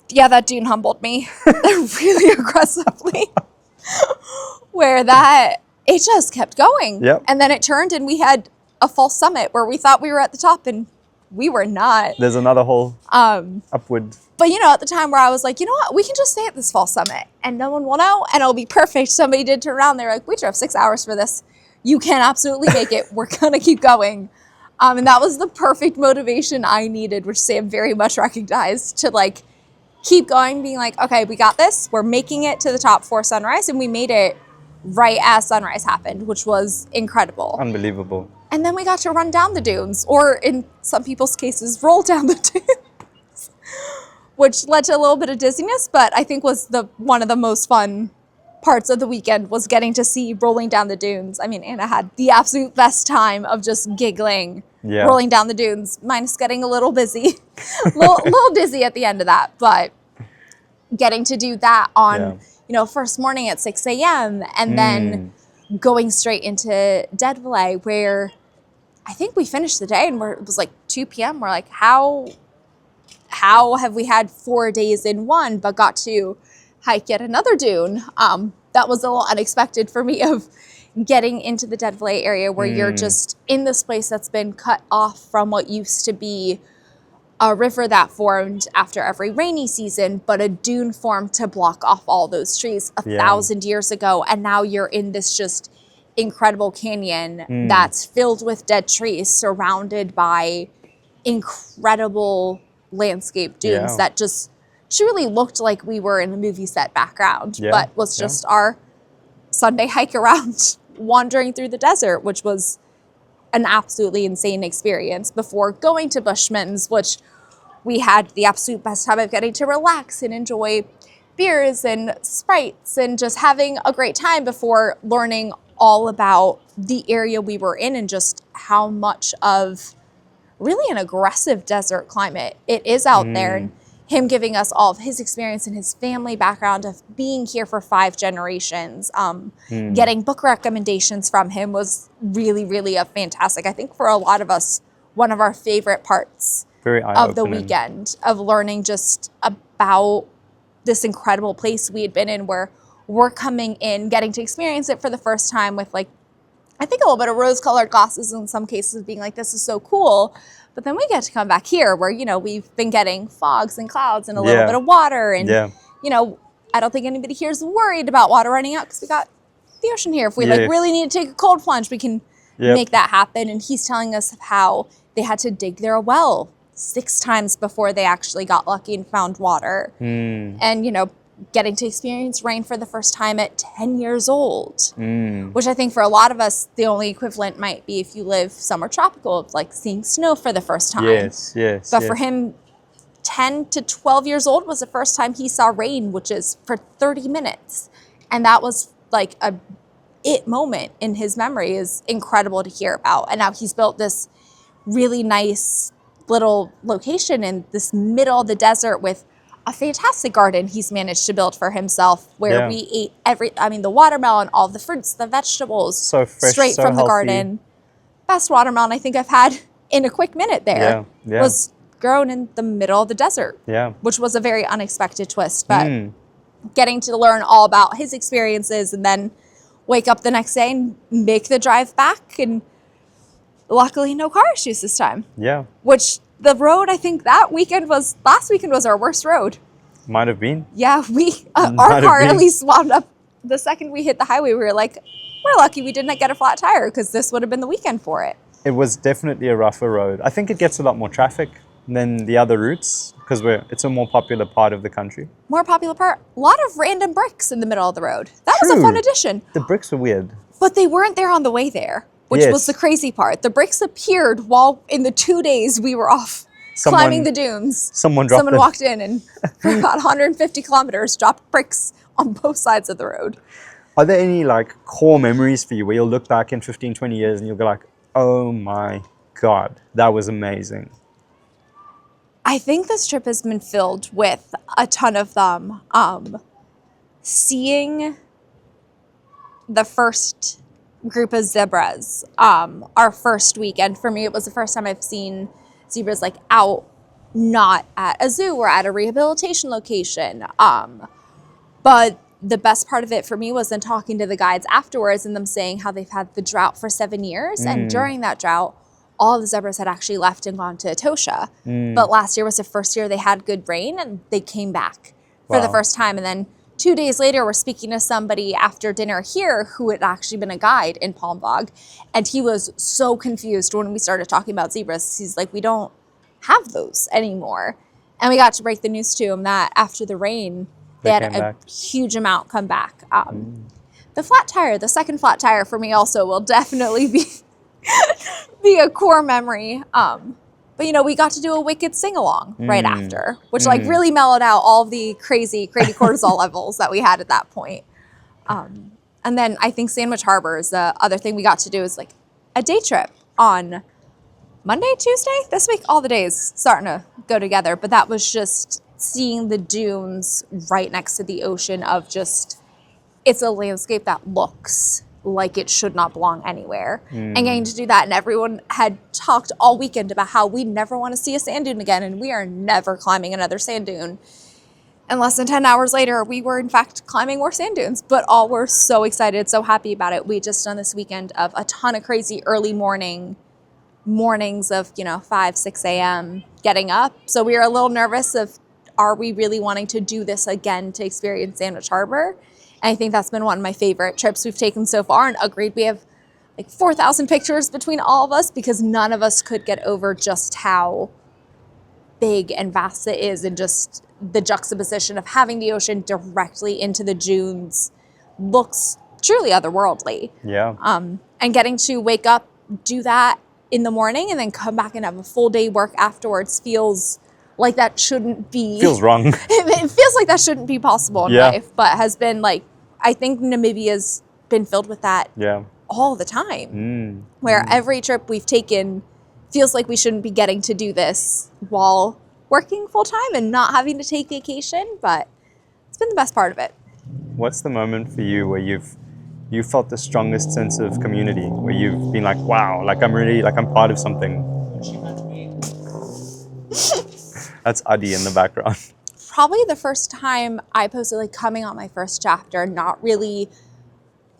Yeah, that dune humbled me really aggressively. Where it just kept going. Yep. And then it turned and we had a false summit where we thought we were at the top and we were not. There's another whole upward. But, at the time where I was like, you know what, we can just stay at this false summit and no one will know and it'll be perfect. Somebody did turn around. They're like, we drove 6 hours for this. You can absolutely make it. We're going to keep going. And that was the perfect motivation I needed, which Sam very much recognized, to like keep going, being like, okay, we got this. We're making it to the top for sunrise. And we made it right as sunrise happened, which was incredible. Unbelievable. And then we got to run down the dunes, or in some people's cases, roll down the dunes, which led to a little bit of dizziness, but I think was one of the most fun parts of the weekend was getting to see rolling down the dunes. I mean, Anna had the absolute best time of just giggling, rolling down the dunes, minus getting a little busy, little dizzy at the end of that, but getting to do that on, first morning at 6 a.m. and then going straight into Sossusvlei, where I think we finished the day and it was like 2 p.m. We're like, how have we had 4 days in one, but got to hike yet another dune? That was a little unexpected for me, of getting into the Sossusvlei area where you're just in this place that's been cut off from what used to be a river that formed after every rainy season, but a dune formed to block off all those trees 1,000 years ago. And now you're in this just incredible canyon that's filled with dead trees, surrounded by incredible landscape dunes that just truly looked like we were in a movie set background, but was just our Sunday hike around wandering through the desert, which was an absolutely insane experience, before going to Bushman's, which we had the absolute best time of getting to relax and enjoy beers and Sprites and just having a great time, before learning all about the area we were in and just how much of really an aggressive desert climate it is out there. And him giving us all of his experience and his family background of being here for 5 generations. Getting book recommendations from him was really, really fantastic. I think for a lot of us, one of our favorite parts of the weekend, of learning just about this incredible place we had been in, where we're coming in, getting to experience it for the first time with, like, I think a little bit of rose-colored glasses in some cases, being like, this is so cool. But then we get to come back here where, we've been getting fogs and clouds and a little bit of water. And, I don't think anybody here is worried about water running out, because we got the ocean here. If we really need to take a cold plunge, we can make that happen. And he's telling us how they had to dig their well 6 times before they actually got lucky and found water. And, getting to experience rain for the first time at 10 years old, which I think for a lot of us, the only equivalent might be if you live somewhere tropical, of like seeing snow for the first time. But for him, 10 to 12 years old was the first time he saw rain, which is for 30 minutes. And that was like it moment in his memory. Is incredible to hear about. And now he's built this really nice little location in this middle of the desert with a fantastic garden he's managed to build for himself, where we ate the watermelon, all the fruits, the vegetables, so fresh, straight from the garden. Best watermelon I think I've had in a quick minute there was grown in the middle of the desert, which was a very unexpected twist. But getting to learn all about his experiences, and then wake up the next day and make the drive back, and luckily no car issues this time. Which the road, I think last weekend was our worst road. Might have been. Yeah, our car at least wound up, the second we hit the highway, we were like, we're lucky we didn't get a flat tire, because this would have been the weekend for it. It was definitely a rougher road. I think it gets a lot more traffic than the other routes, because it's a more popular part of the country. More popular part. A lot of random bricks in the middle of the road. That was a fun addition. The bricks were weird. But they weren't there on the way there, which was the crazy part. The bricks appeared while in the 2 days we were off climbing the dunes. Someone walked in and for about 150 kilometers dropped bricks on both sides of the road. Are there any like core memories for you where you'll look back in 15, 20 years and you'll go like, oh my God, that was amazing? I think this trip has been filled with a ton of them. Seeing the first group of zebras, our first weekend, for me, it was the first time I've seen zebras like out, not at a zoo or at a rehabilitation location. But the best part of it for me was then talking to the guides afterwards and them saying how they've had the drought for 7 years. And during that drought, all the zebras had actually left and gone to Etosha. But last year was the first year they had good rain and they came back for the first time. And then 2 days later, we're speaking to somebody after dinner here who had actually been a guide in Palmbog. And he was so confused when we started talking about zebras. He's like, we don't have those anymore. And we got to break the news to him that after the rain, they had a huge amount come back. The flat tire, the second flat tire for me also will definitely be a core memory. But, you know, we got to do a Wicked sing-along right after, which, like, really mellowed out all the crazy cortisol levels that we had at that point. And then I think Sandwich Harbor is the other thing we got to do is, like, a day trip on Monday, Tuesday? This week, all the days starting to go together. But that was just seeing the dunes right next to the ocean of just, it's a landscape that looks like it should not belong anywhere. And getting to do that, and everyone had talked all weekend about how we never want to see a sand dune again, and we are never climbing another sand dune. And less than 10 hours later, we were in fact climbing more sand dunes, but all were so excited, so happy about it. We just done this weekend of a ton of crazy early mornings of, you know, 5, 6 a.m. getting up. So we were a little nervous of, are we really wanting to do this again to experience Sandwich Harbor? And I think that's been one of my favorite trips we've taken so far. And agreed, we have like 4,000 pictures between all of us because none of us could get over just how big and vast it is, and just the juxtaposition of having the ocean directly into the dunes looks truly otherworldly. Yeah. And getting to wake up, do that in the morning, and then come back and have a full day work afterwards feels like that shouldn't be. Feels wrong. It feels like that shouldn't be possible in life, but has been like, I think Namibia's been filled with that all the time. Where every trip we've taken feels like we shouldn't be getting to do this while working full time and not having to take vacation, but it's been the best part of it. What's the moment for you where you felt the strongest sense of community, where you've been like, wow, like I'm really, like I'm part of something? That's Adi in the background. Probably the first time I posted, like coming on my first chapter, not really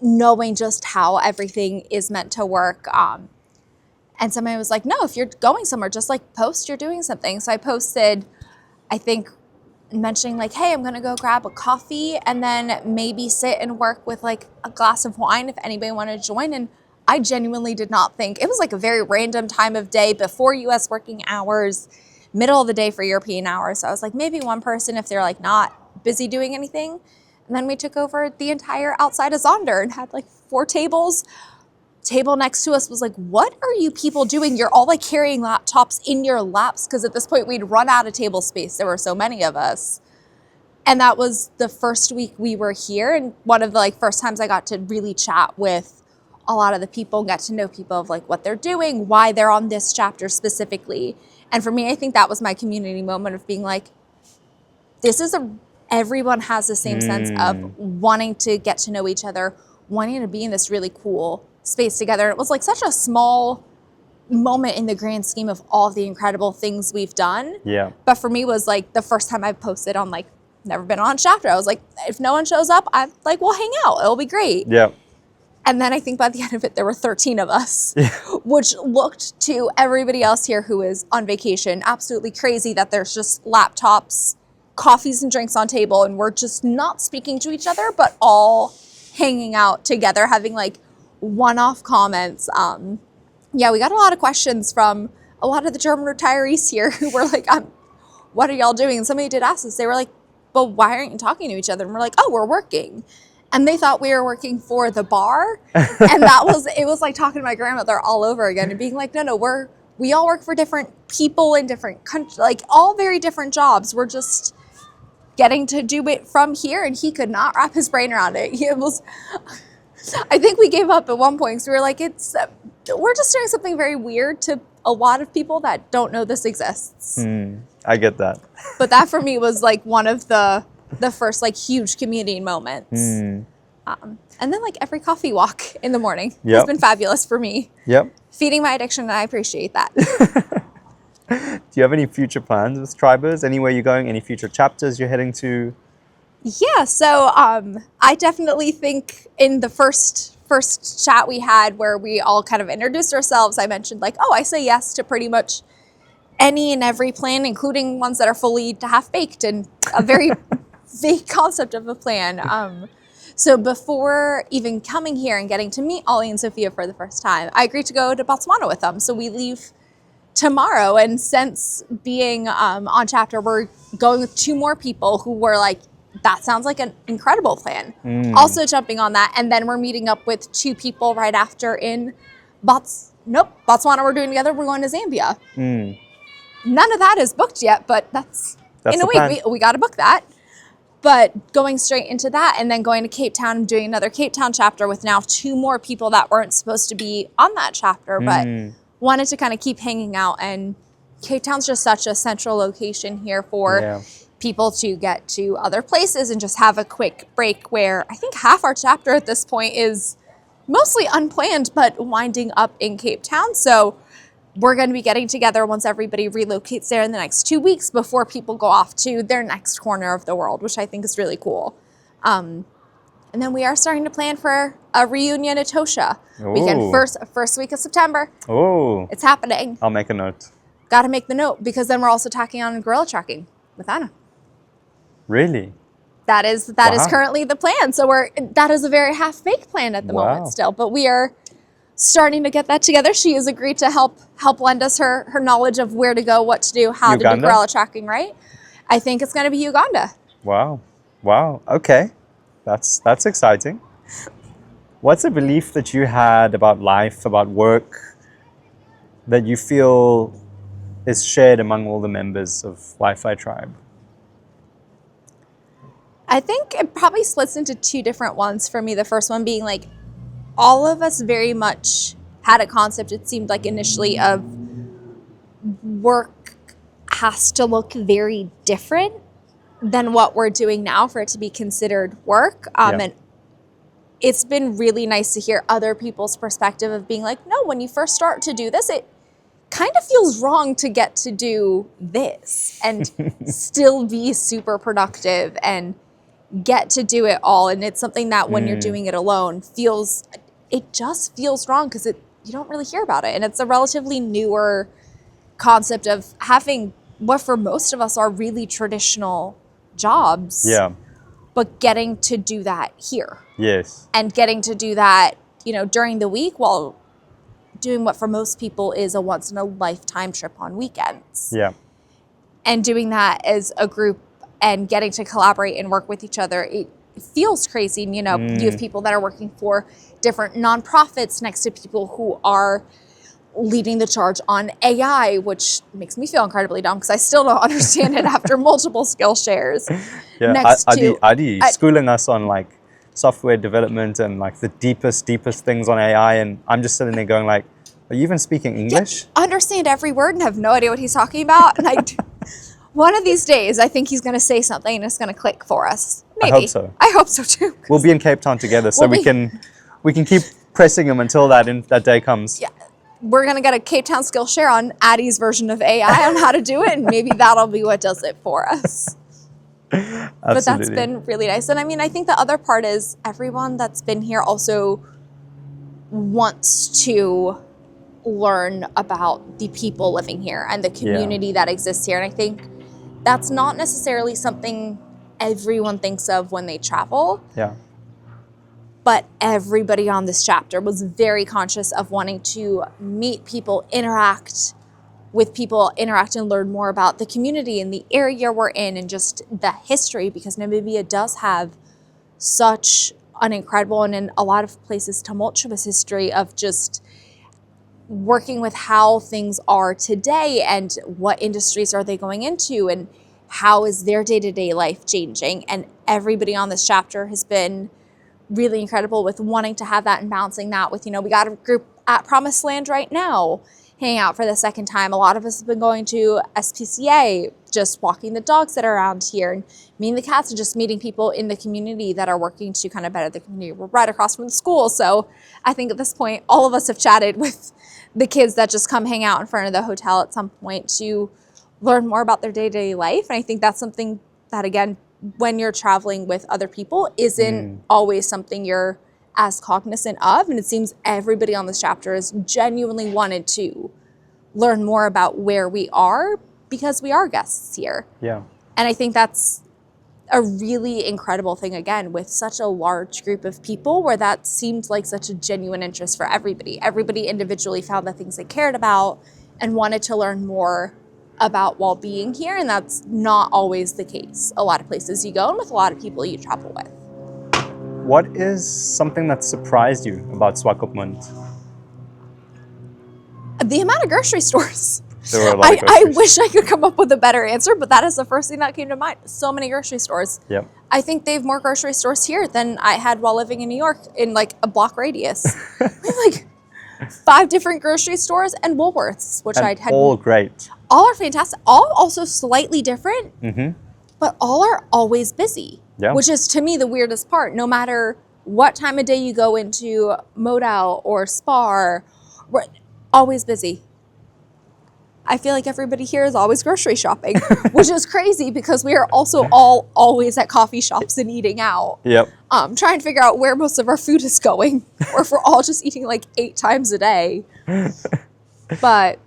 knowing just how everything is meant to work. And somebody was like, no, if you're going somewhere, just like post you're doing something. So I posted, I think, mentioning like, hey, I'm going to go grab a coffee and then maybe sit and work with like a glass of wine if anybody wanted to join. And I genuinely did not think, it was like a very random time of day before US working hours, middle of the day for European hours. So I was like, maybe one person if they're like not busy doing anything. And then we took over the entire outside of Zonder and had like 4 tables. Table next to us was like, what are you people doing? You're all like carrying laptops in your laps. Because at this point we'd run out of table space. There were so many of us. And that was the first week we were here. And one of the like first times I got to really chat with a lot of the people, get to know people of like what they're doing, why they're on this chapter specifically. And for me, I think that was my community moment of being like, this is everyone has the same sense of wanting to get to know each other, wanting to be in this really cool space together. It was like such a small moment in the grand scheme of all of the incredible things we've done. Yeah. But for me was like the first time I posted on like, never been on chapter. I was like, if no one shows up, I'm like, we'll hang out. It'll be great. Yeah. And then I think by the end of it, there were 13 of us, which looked to everybody else here who is on vacation absolutely crazy that there's just laptops, coffees and drinks on table, and we're just not speaking to each other, but all hanging out together, having like one-off comments. Yeah, we got a lot of questions from a lot of the German retirees here who were like, what are y'all doing? And somebody did ask us, they were like, but why aren't you talking to each other? And we're like, oh, we're working. And they thought we were working for the bar. And it was like talking to my grandmother all over again and being like, no, we're we all work for different people in different countries, like all very different jobs. We're just getting to do it from here, and he could not wrap his brain around it. He was, I think we gave up at one point because we were like, we're just doing something very weird to a lot of people that don't know this exists. I get that. But that for me was like one of the first like huge community moments. And then like every coffee walk in the morning has been fabulous for me. Yep. Feeding my addiction, and I appreciate that. Do you have any future plans with Tribers? Anywhere you're going? Any future chapters you're heading to? Yeah, so I definitely think in the first chat we had where we all kind of introduced ourselves, I mentioned like, oh, I say yes to pretty much any and every plan, including ones that are fully half-baked and a very vague concept of a plan. So before even coming here and getting to meet Ollie and Sophia for the first time, I agreed to go to Botswana with them. So we leave tomorrow, and since being on chapter, we're going with 2 more people who were like, that sounds like an incredible plan. Also jumping on that, and then we're meeting up with 2 people right after in Botswana we're doing together. We're going to Zambia. None of that is booked yet, but that's in a week. We got to book that. But going straight into that, and then going to Cape Town and doing another Cape Town chapter with now 2 more people that weren't supposed to be on that chapter, but wanted to kind of keep hanging out. And Cape Town's just such a central location here for people to get to other places and just have a quick break, where I think half our chapter at this point is mostly unplanned, but winding up in Cape Town. So we're going to be getting together once everybody relocates there in the next 2 weeks before people go off to their next corner of the world, which I think is really cool. And then we are starting to plan for a reunion at Tosha weekend, first week of September. Oh, it's happening. I'll make a note. Got to make the note, because then we're also tacking on gorilla trekking with Anna. Really? That is currently the plan. So that is a very half-baked plan at the moment still, but we are starting to get that together. She has agreed to help lend us her knowledge of where to go, what to do, how to do gorilla tracking right. I think it's going to be Uganda. Wow. Okay. That's exciting. What's a belief that you had about life, about work, that you feel is shared among all the members of Wi-Fi Tribe? I think it probably splits into 2 different ones for me. The first one being like, all of us very much had a concept, it seemed like initially, of work has to look very different than what we're doing now for it to be considered work. And it's been really nice to hear other people's perspective of being like, no, when you first start to do this, it kind of feels wrong to get to do this and still be super productive and get to do it all. And it's something that when you're doing it alone it just feels wrong, because you don't really hear about it. And it's a relatively newer concept of having what for most of us are really traditional jobs. But getting to do that here. Yes. And getting to do that, during the week while doing what for most people is a once in a lifetime trip on weekends. And doing that as a group and getting to collaborate and work with each other, it feels crazy. You have people that are working for different nonprofits next to people who are leading the charge on AI, which makes me feel incredibly dumb because I still don't understand it after multiple skill shares. Adi schooling us on like software development and like the deepest things on AI, and I'm just sitting there going like, are you even speaking English? I understand every word and have no idea what he's talking about. And one of these days, I think he's going to say something and it's going to click for us. Maybe. I hope so too. We'll be in Cape Town together, so we can keep pressing him until that day comes. Yeah. We're going to get a Cape Town Skillshare on Addie's version of AI on how to do it, and maybe that'll be what does it for us. But that's been really nice. And I mean, I think the other part is everyone that's been here also wants to learn about the people living here and the community that exists here. And I think that's not necessarily something everyone thinks of when they travel. But everybody on this chapter was very conscious of wanting to meet people, interact and learn more about the community and the area we're in and just the history, because Namibia does have such an incredible and in a lot of places tumultuous history of just working with how things are today and what industries are they going into and how is their day-to-day life changing. And everybody on this chapter has been really incredible with wanting to have that and balancing that with, we got a group at Promised Land right now hanging out for the second time. A lot of us have been going to SPCA, just walking the dogs that are around here, and meeting the cats and just meeting people in the community that are working to kind of better the community. We're right across from the school. So I think at this point, all of us have chatted with the kids that just come hang out in front of the hotel at some point to learn more about their day-to-day life. And I think that's something that, again, when you're traveling with other people, isn't always something you're as cognizant of. And it seems everybody on this chapter has genuinely wanted to learn more about where we are because we are guests here. Yeah. And I think that's a really incredible thing, again, with such a large group of people, where that seemed like such a genuine interest for everybody. Everybody individually found the things they cared about and wanted to learn more about while being here. And that's not always the case. A lot of places you go and with a lot of people you travel with. What is something that surprised you about Swakopmund? The amount of grocery stores. There were a lot of grocery I stores. wish I could come up with a better answer, but that is the first thing that came to mind. So many grocery stores. Yep. I think they have more grocery stores here than I had while living in New York in like a block radius. We have like 5 different grocery stores and Woolworths, which And I'd had. all great. All are fantastic. All also slightly different, Mm-hmm. but all are always busy. Yeah. Which is, to me, the weirdest part. No matter what time of day you go into Modal or Spar, we're always busy. I feel like everybody here is always grocery shopping, which is crazy because we are also all always at coffee shops and eating out. Yep. Trying to figure out where most of our food is going, or if we're all just eating like 8 times a day. But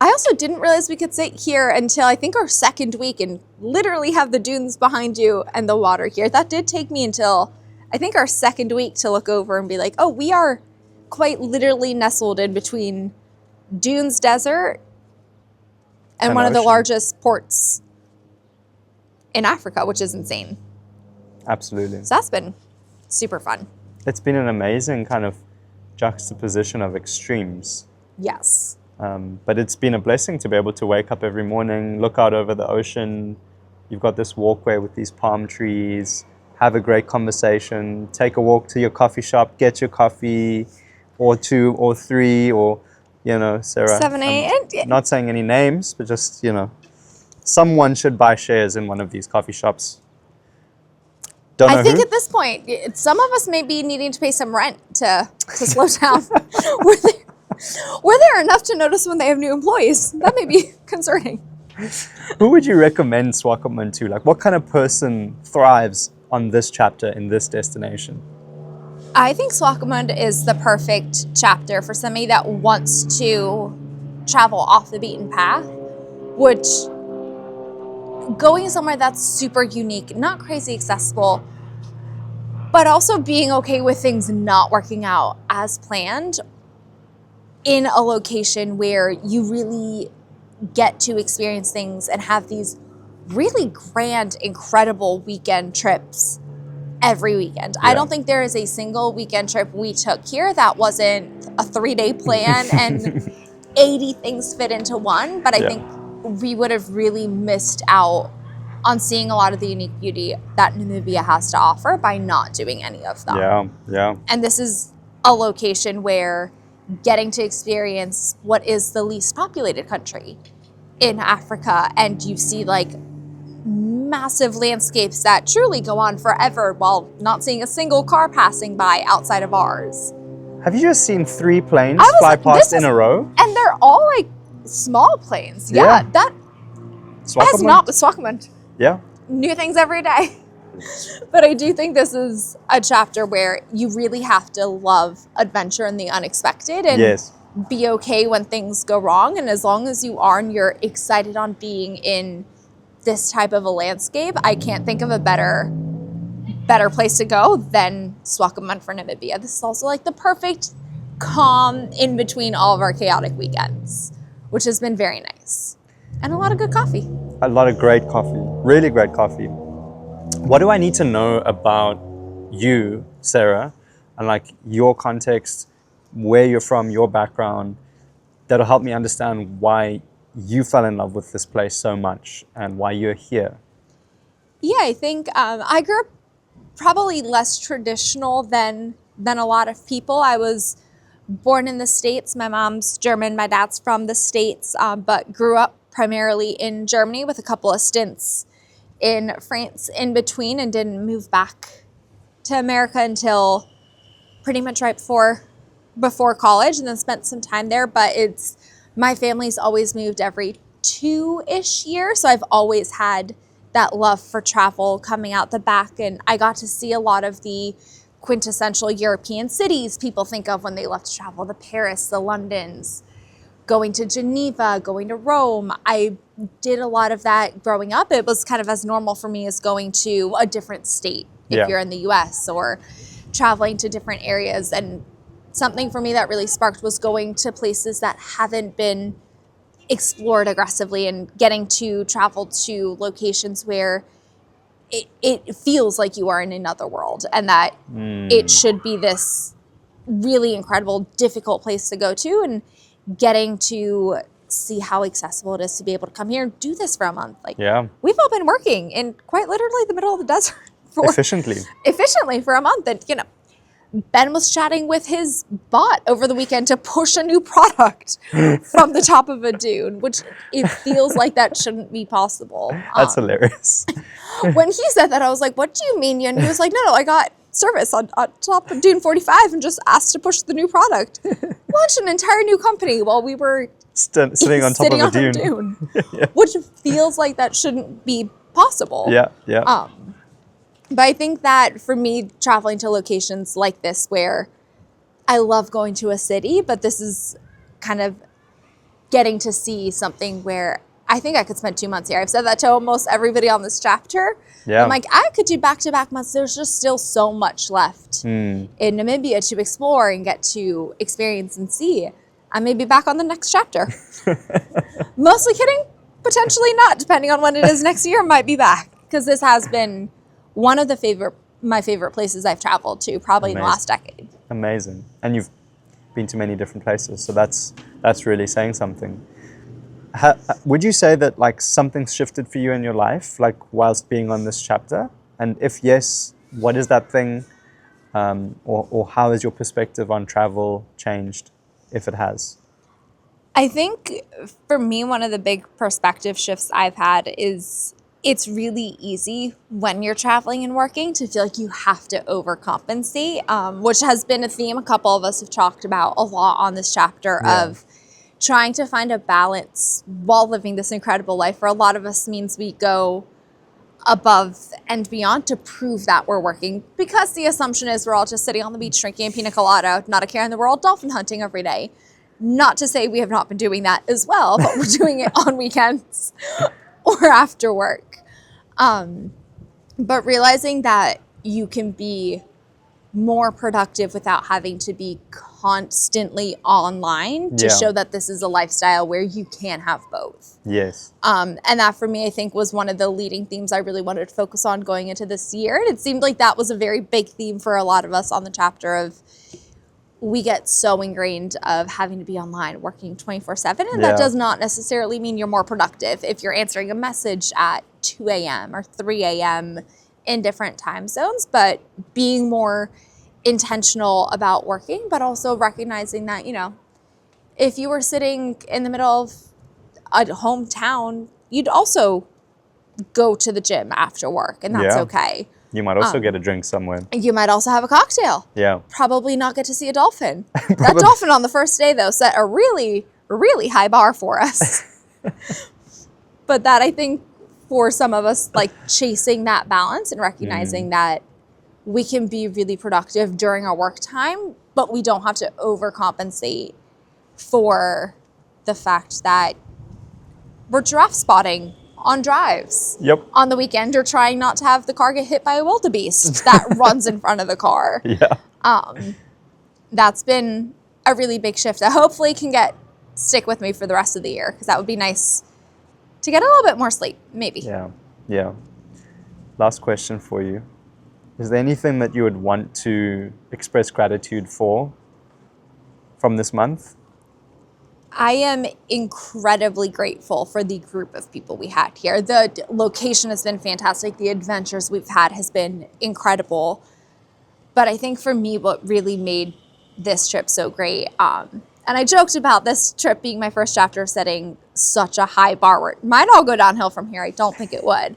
I also didn't realize we could sit here until I think our second week and literally have the dunes behind you and the water here. That did take me until I think our second week to look over and be like, oh, we are quite literally nestled in between Dunes Desert and one of the ocean. largest ports in Africa, which is insane. Absolutely. So that's been super fun. It's been an amazing kind of juxtaposition of extremes. Yes. But it's been a blessing to be able to wake up every morning, look out over the ocean. You've got this walkway with these palm trees, have a great conversation, take a walk to your coffee shop, get your coffee, or 2 or 3, or, Sarah. 7, 8. I'm not saying any names, but just, someone should buy shares in one of these coffee shops. Don't know I think who. at this point, some of us may be needing to pay some rent to slow down. Were there enough to notice when they have new employees? That may be concerning. Who would you recommend Swakopmund to? Like, what kind of person thrives on this chapter in this destination? I think Swakopmund is the perfect chapter for somebody that wants to travel off the beaten path, which going somewhere that's super unique, not crazy accessible, but also being okay with things not working out as planned in a location where you really get to experience things and have these really grand, incredible weekend trips every weekend. Yeah. I don't think there is a single weekend trip we took here that wasn't a 3-day plan and 80 things fit into one. But I think we would have really missed out on seeing a lot of the unique beauty that Namibia has to offer by not doing any of them. Yeah. And this is a location where getting to experience what is the least populated country in Africa, and you see like massive landscapes that truly go on forever while not seeing a single car passing by outside of ours. Have you just seen 3 planes fly past in a row? And they're all like small planes. Yeah. That has not with Swakopmund. Yeah. New things every day. But I do think this is a chapter where you really have to love adventure and the unexpected and be okay when things go wrong. And as long as you are and you're excited on being in this type of a landscape, I can't think of a better place to go than Swakopmund for Namibia. This is also like the perfect calm in between all of our chaotic weekends, which has been very nice. And a lot of good coffee. A lot of great coffee. Really great coffee. What do I need to know about you, Sarah, and like your context where you're from, your background, that'll help me understand why you fell in love with this place so much and why you're here. Yeah, I think I grew up probably less traditional than a lot of people. I was born in the States. My mom's German, my dad's from the States, but grew up primarily in Germany with a couple of stints in France in between, and didn't move back to America until pretty much right before college, and then spent some time there. But my family's always moved every 2-ish years, so I've always had that love for travel coming out the back, and I got to see a lot of the quintessential European cities people think of when they love to travel: the Paris, the Londons, going to Geneva, going to Rome. I did a lot of that growing up. It was kind of as normal for me as going to a different state if you're in the US, or traveling to different areas. And something for me that really sparked was going to places that haven't been explored aggressively, and getting to travel to locations where it feels like you are in another world, and that it should be this really incredible, difficult place to go to, and getting to see how accessible it is to be able to come here and do this for a month. Like, we've all been working in quite literally the middle of the desert efficiently for a month. And, you know, Ben was chatting with his bot over the weekend to push a new product from the top of a dune, which it feels like that shouldn't be possible. That's hilarious. When he said that, I was like, what do you mean? And he was like, no, I got service on top of Dune 45 and just asked to push the new product. Launched an entire new company while we were sitting on top of a dune. Which feels like that shouldn't be possible. Yeah. But I think that for me, traveling to locations like this, where I love going to a city, but this is kind of getting to see something where I think I could spend 2 months here. I've said that to almost everybody on this chapter. Yeah. I'm like, I could do back-to-back months. There's just still so much left in Namibia to explore and get to experience and see. I may be back on the next chapter. Mostly kidding, potentially not, depending on when it is next year, might be back. Because this has been one of my favorite places I've traveled to, probably in the last decade. Amazing. And you've been to many different places, so that's really saying something. Would you say that like something's shifted for you in your life, like whilst being on this chapter? And if yes, what is that thing? Or how has your perspective on travel changed, if it has? I think for me, one of the big perspective shifts I've had is it's really easy when you're traveling and working to feel like you have to overcompensate, which has been a theme a couple of us have talked about a lot on this chapter of trying to find a balance while living this incredible life. For a lot of us means we go above and beyond to prove that we're working, because the assumption is we're all just sitting on the beach drinking a pina colada, not a care in the world, dolphin hunting every day. Not to say we have not been doing that as well, but we're doing it on weekends or after work. But realizing that you can be more productive without having to be constantly online to show that this is a lifestyle where you can have both. Yes. And that for me, I think, was one of the leading themes I really wanted to focus on going into this year. And it seemed like that was a very big theme for a lot of us on the chapter of, we get so ingrained of having to be online, working 24/7, and that does not necessarily mean you're more productive if you're answering a message at 2 a.m. or 3 a.m. in different time zones, but being more intentional about working, but also recognizing that, you know, if you were sitting in the middle of a hometown, you'd also go to the gym after work, and that's okay. You might also get a drink somewhere. You might also have a cocktail. Yeah. Probably not get to see a dolphin. That dolphin on the first day, though, set a really, really high bar for us. But that, I think, for some of us, like chasing that balance and recognizing that we can be really productive during our work time, but we don't have to overcompensate for the fact that we're giraffe spotting on drives on the weekend, or trying not to have the car get hit by a wildebeest that runs in front of the car. That's been a really big shift that hopefully can stick with me for the rest of the year, because that would be nice to get a little bit more sleep, maybe. Yeah. Last question for you. Is there anything that you would want to express gratitude for from this month? I am incredibly grateful for the group of people we had here. The location has been fantastic. The adventures we've had has been incredible. But I think for me, what really made this trip so great, and I joked about this trip being my first chapter, setting such a high bar. Where it might all go downhill from here. I don't think it would.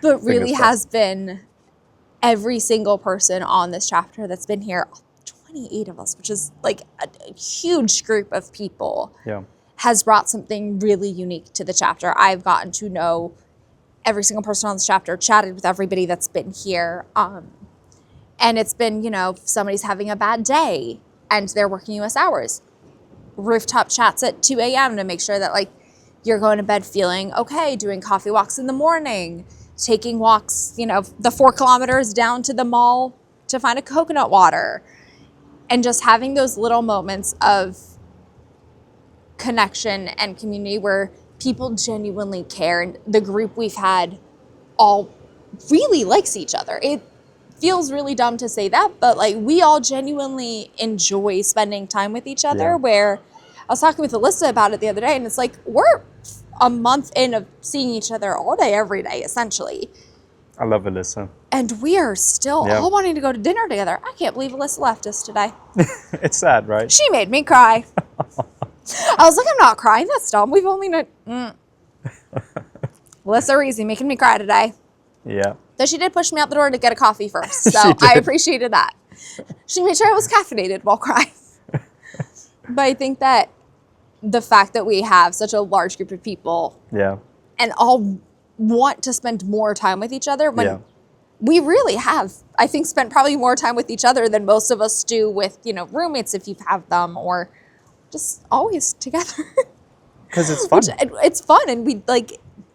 But really has been every single person on this chapter that's been here, 28 of us, which is like a huge group of people, has brought something really unique to the chapter. I've gotten to know every single person on this chapter, chatted with everybody that's been here. And it's been, if somebody's having a bad day and they're working US hours, Rooftop chats at 2 a.m. to make sure that like you're going to bed feeling okay, doing coffee walks in the morning, taking walks, the 4 kilometers down to the mall to find a coconut water. And just having those little moments of connection and community where people genuinely care. And the group we've had all really likes each other. It feels really dumb to say that, but like we all genuinely enjoy spending time with each other. Where I was talking with Alyssa about it the other day, and it's like we're a month in of seeing each other all day, every day, essentially. I love Alyssa. And we are still all wanting to go to dinner together. I can't believe Alyssa left us today. It's sad, right? She made me cry. I was like, I'm not crying. That's dumb. We've only known... Alyssa Reezy making me cry today. Yeah. Though she did push me out the door to get a coffee first. So I appreciated that. She made sure I was caffeinated while crying. But I think that the fact that we have such a large group of people and all want to spend more time with each other when we really have, I think, spent probably more time with each other than most of us do with, roommates if you have them, or just always together. Because it's fun. It's fun, and we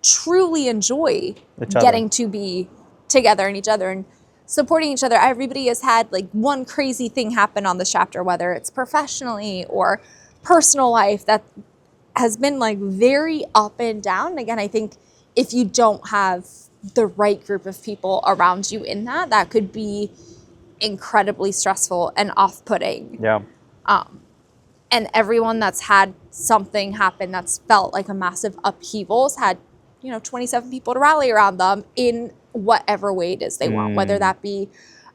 truly enjoy getting to be together and each other and supporting each other. Everybody has had one crazy thing happen on this chapter, whether it's professionally or personal life, that has been very up and down. And again, I think if you don't have the right group of people around you in that could be incredibly stressful and off-putting. Yeah. And everyone that's had something happen that's felt like a massive upheaval has had, 27 people to rally around them in whatever way it is they want, whether that be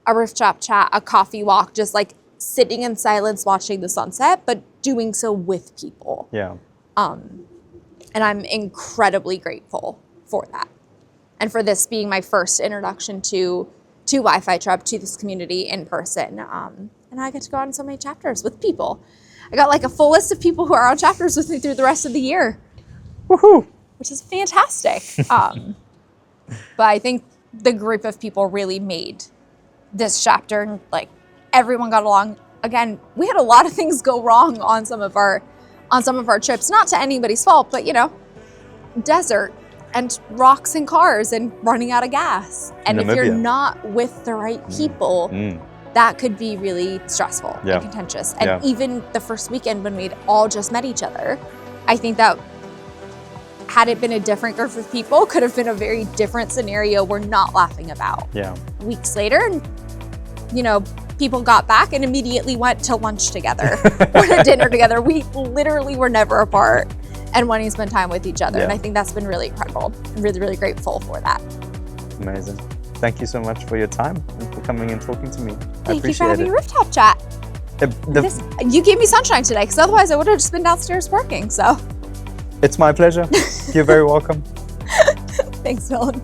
a rooftop chat, a coffee walk, just sitting in silence watching the sunset, but doing so with people. Yeah. And I'm incredibly grateful for that. And for this being my first introduction to WiFi Tribe, to this community in person. And I get to go on so many chapters with people. I got a full list of people who are on chapters with me through the rest of the year. Woohoo! Which is fantastic. But I think the group of people really made this chapter, everyone got along. Again, we had a lot of things go wrong on some of our trips, not to anybody's fault, but desert and rocks and cars and running out of gas. And Namibia. If you're not with the right people, that could be really stressful and contentious. And even the first weekend when we'd all just met each other, I think that had it been a different group of people, could have been a very different scenario we're not laughing about. Yeah. Weeks later, people got back and immediately went to lunch together or to dinner together. We literally were never apart and wanting to spend time with each other. And I think that's been really incredible. I'm really, really grateful for that. Amazing. Thank you so much for your time and for coming and talking to me. Thank you for having a rooftop chat. You gave me sunshine today, because otherwise I would have just been downstairs working. So it's my pleasure. You're very welcome. Thanks, Dylan.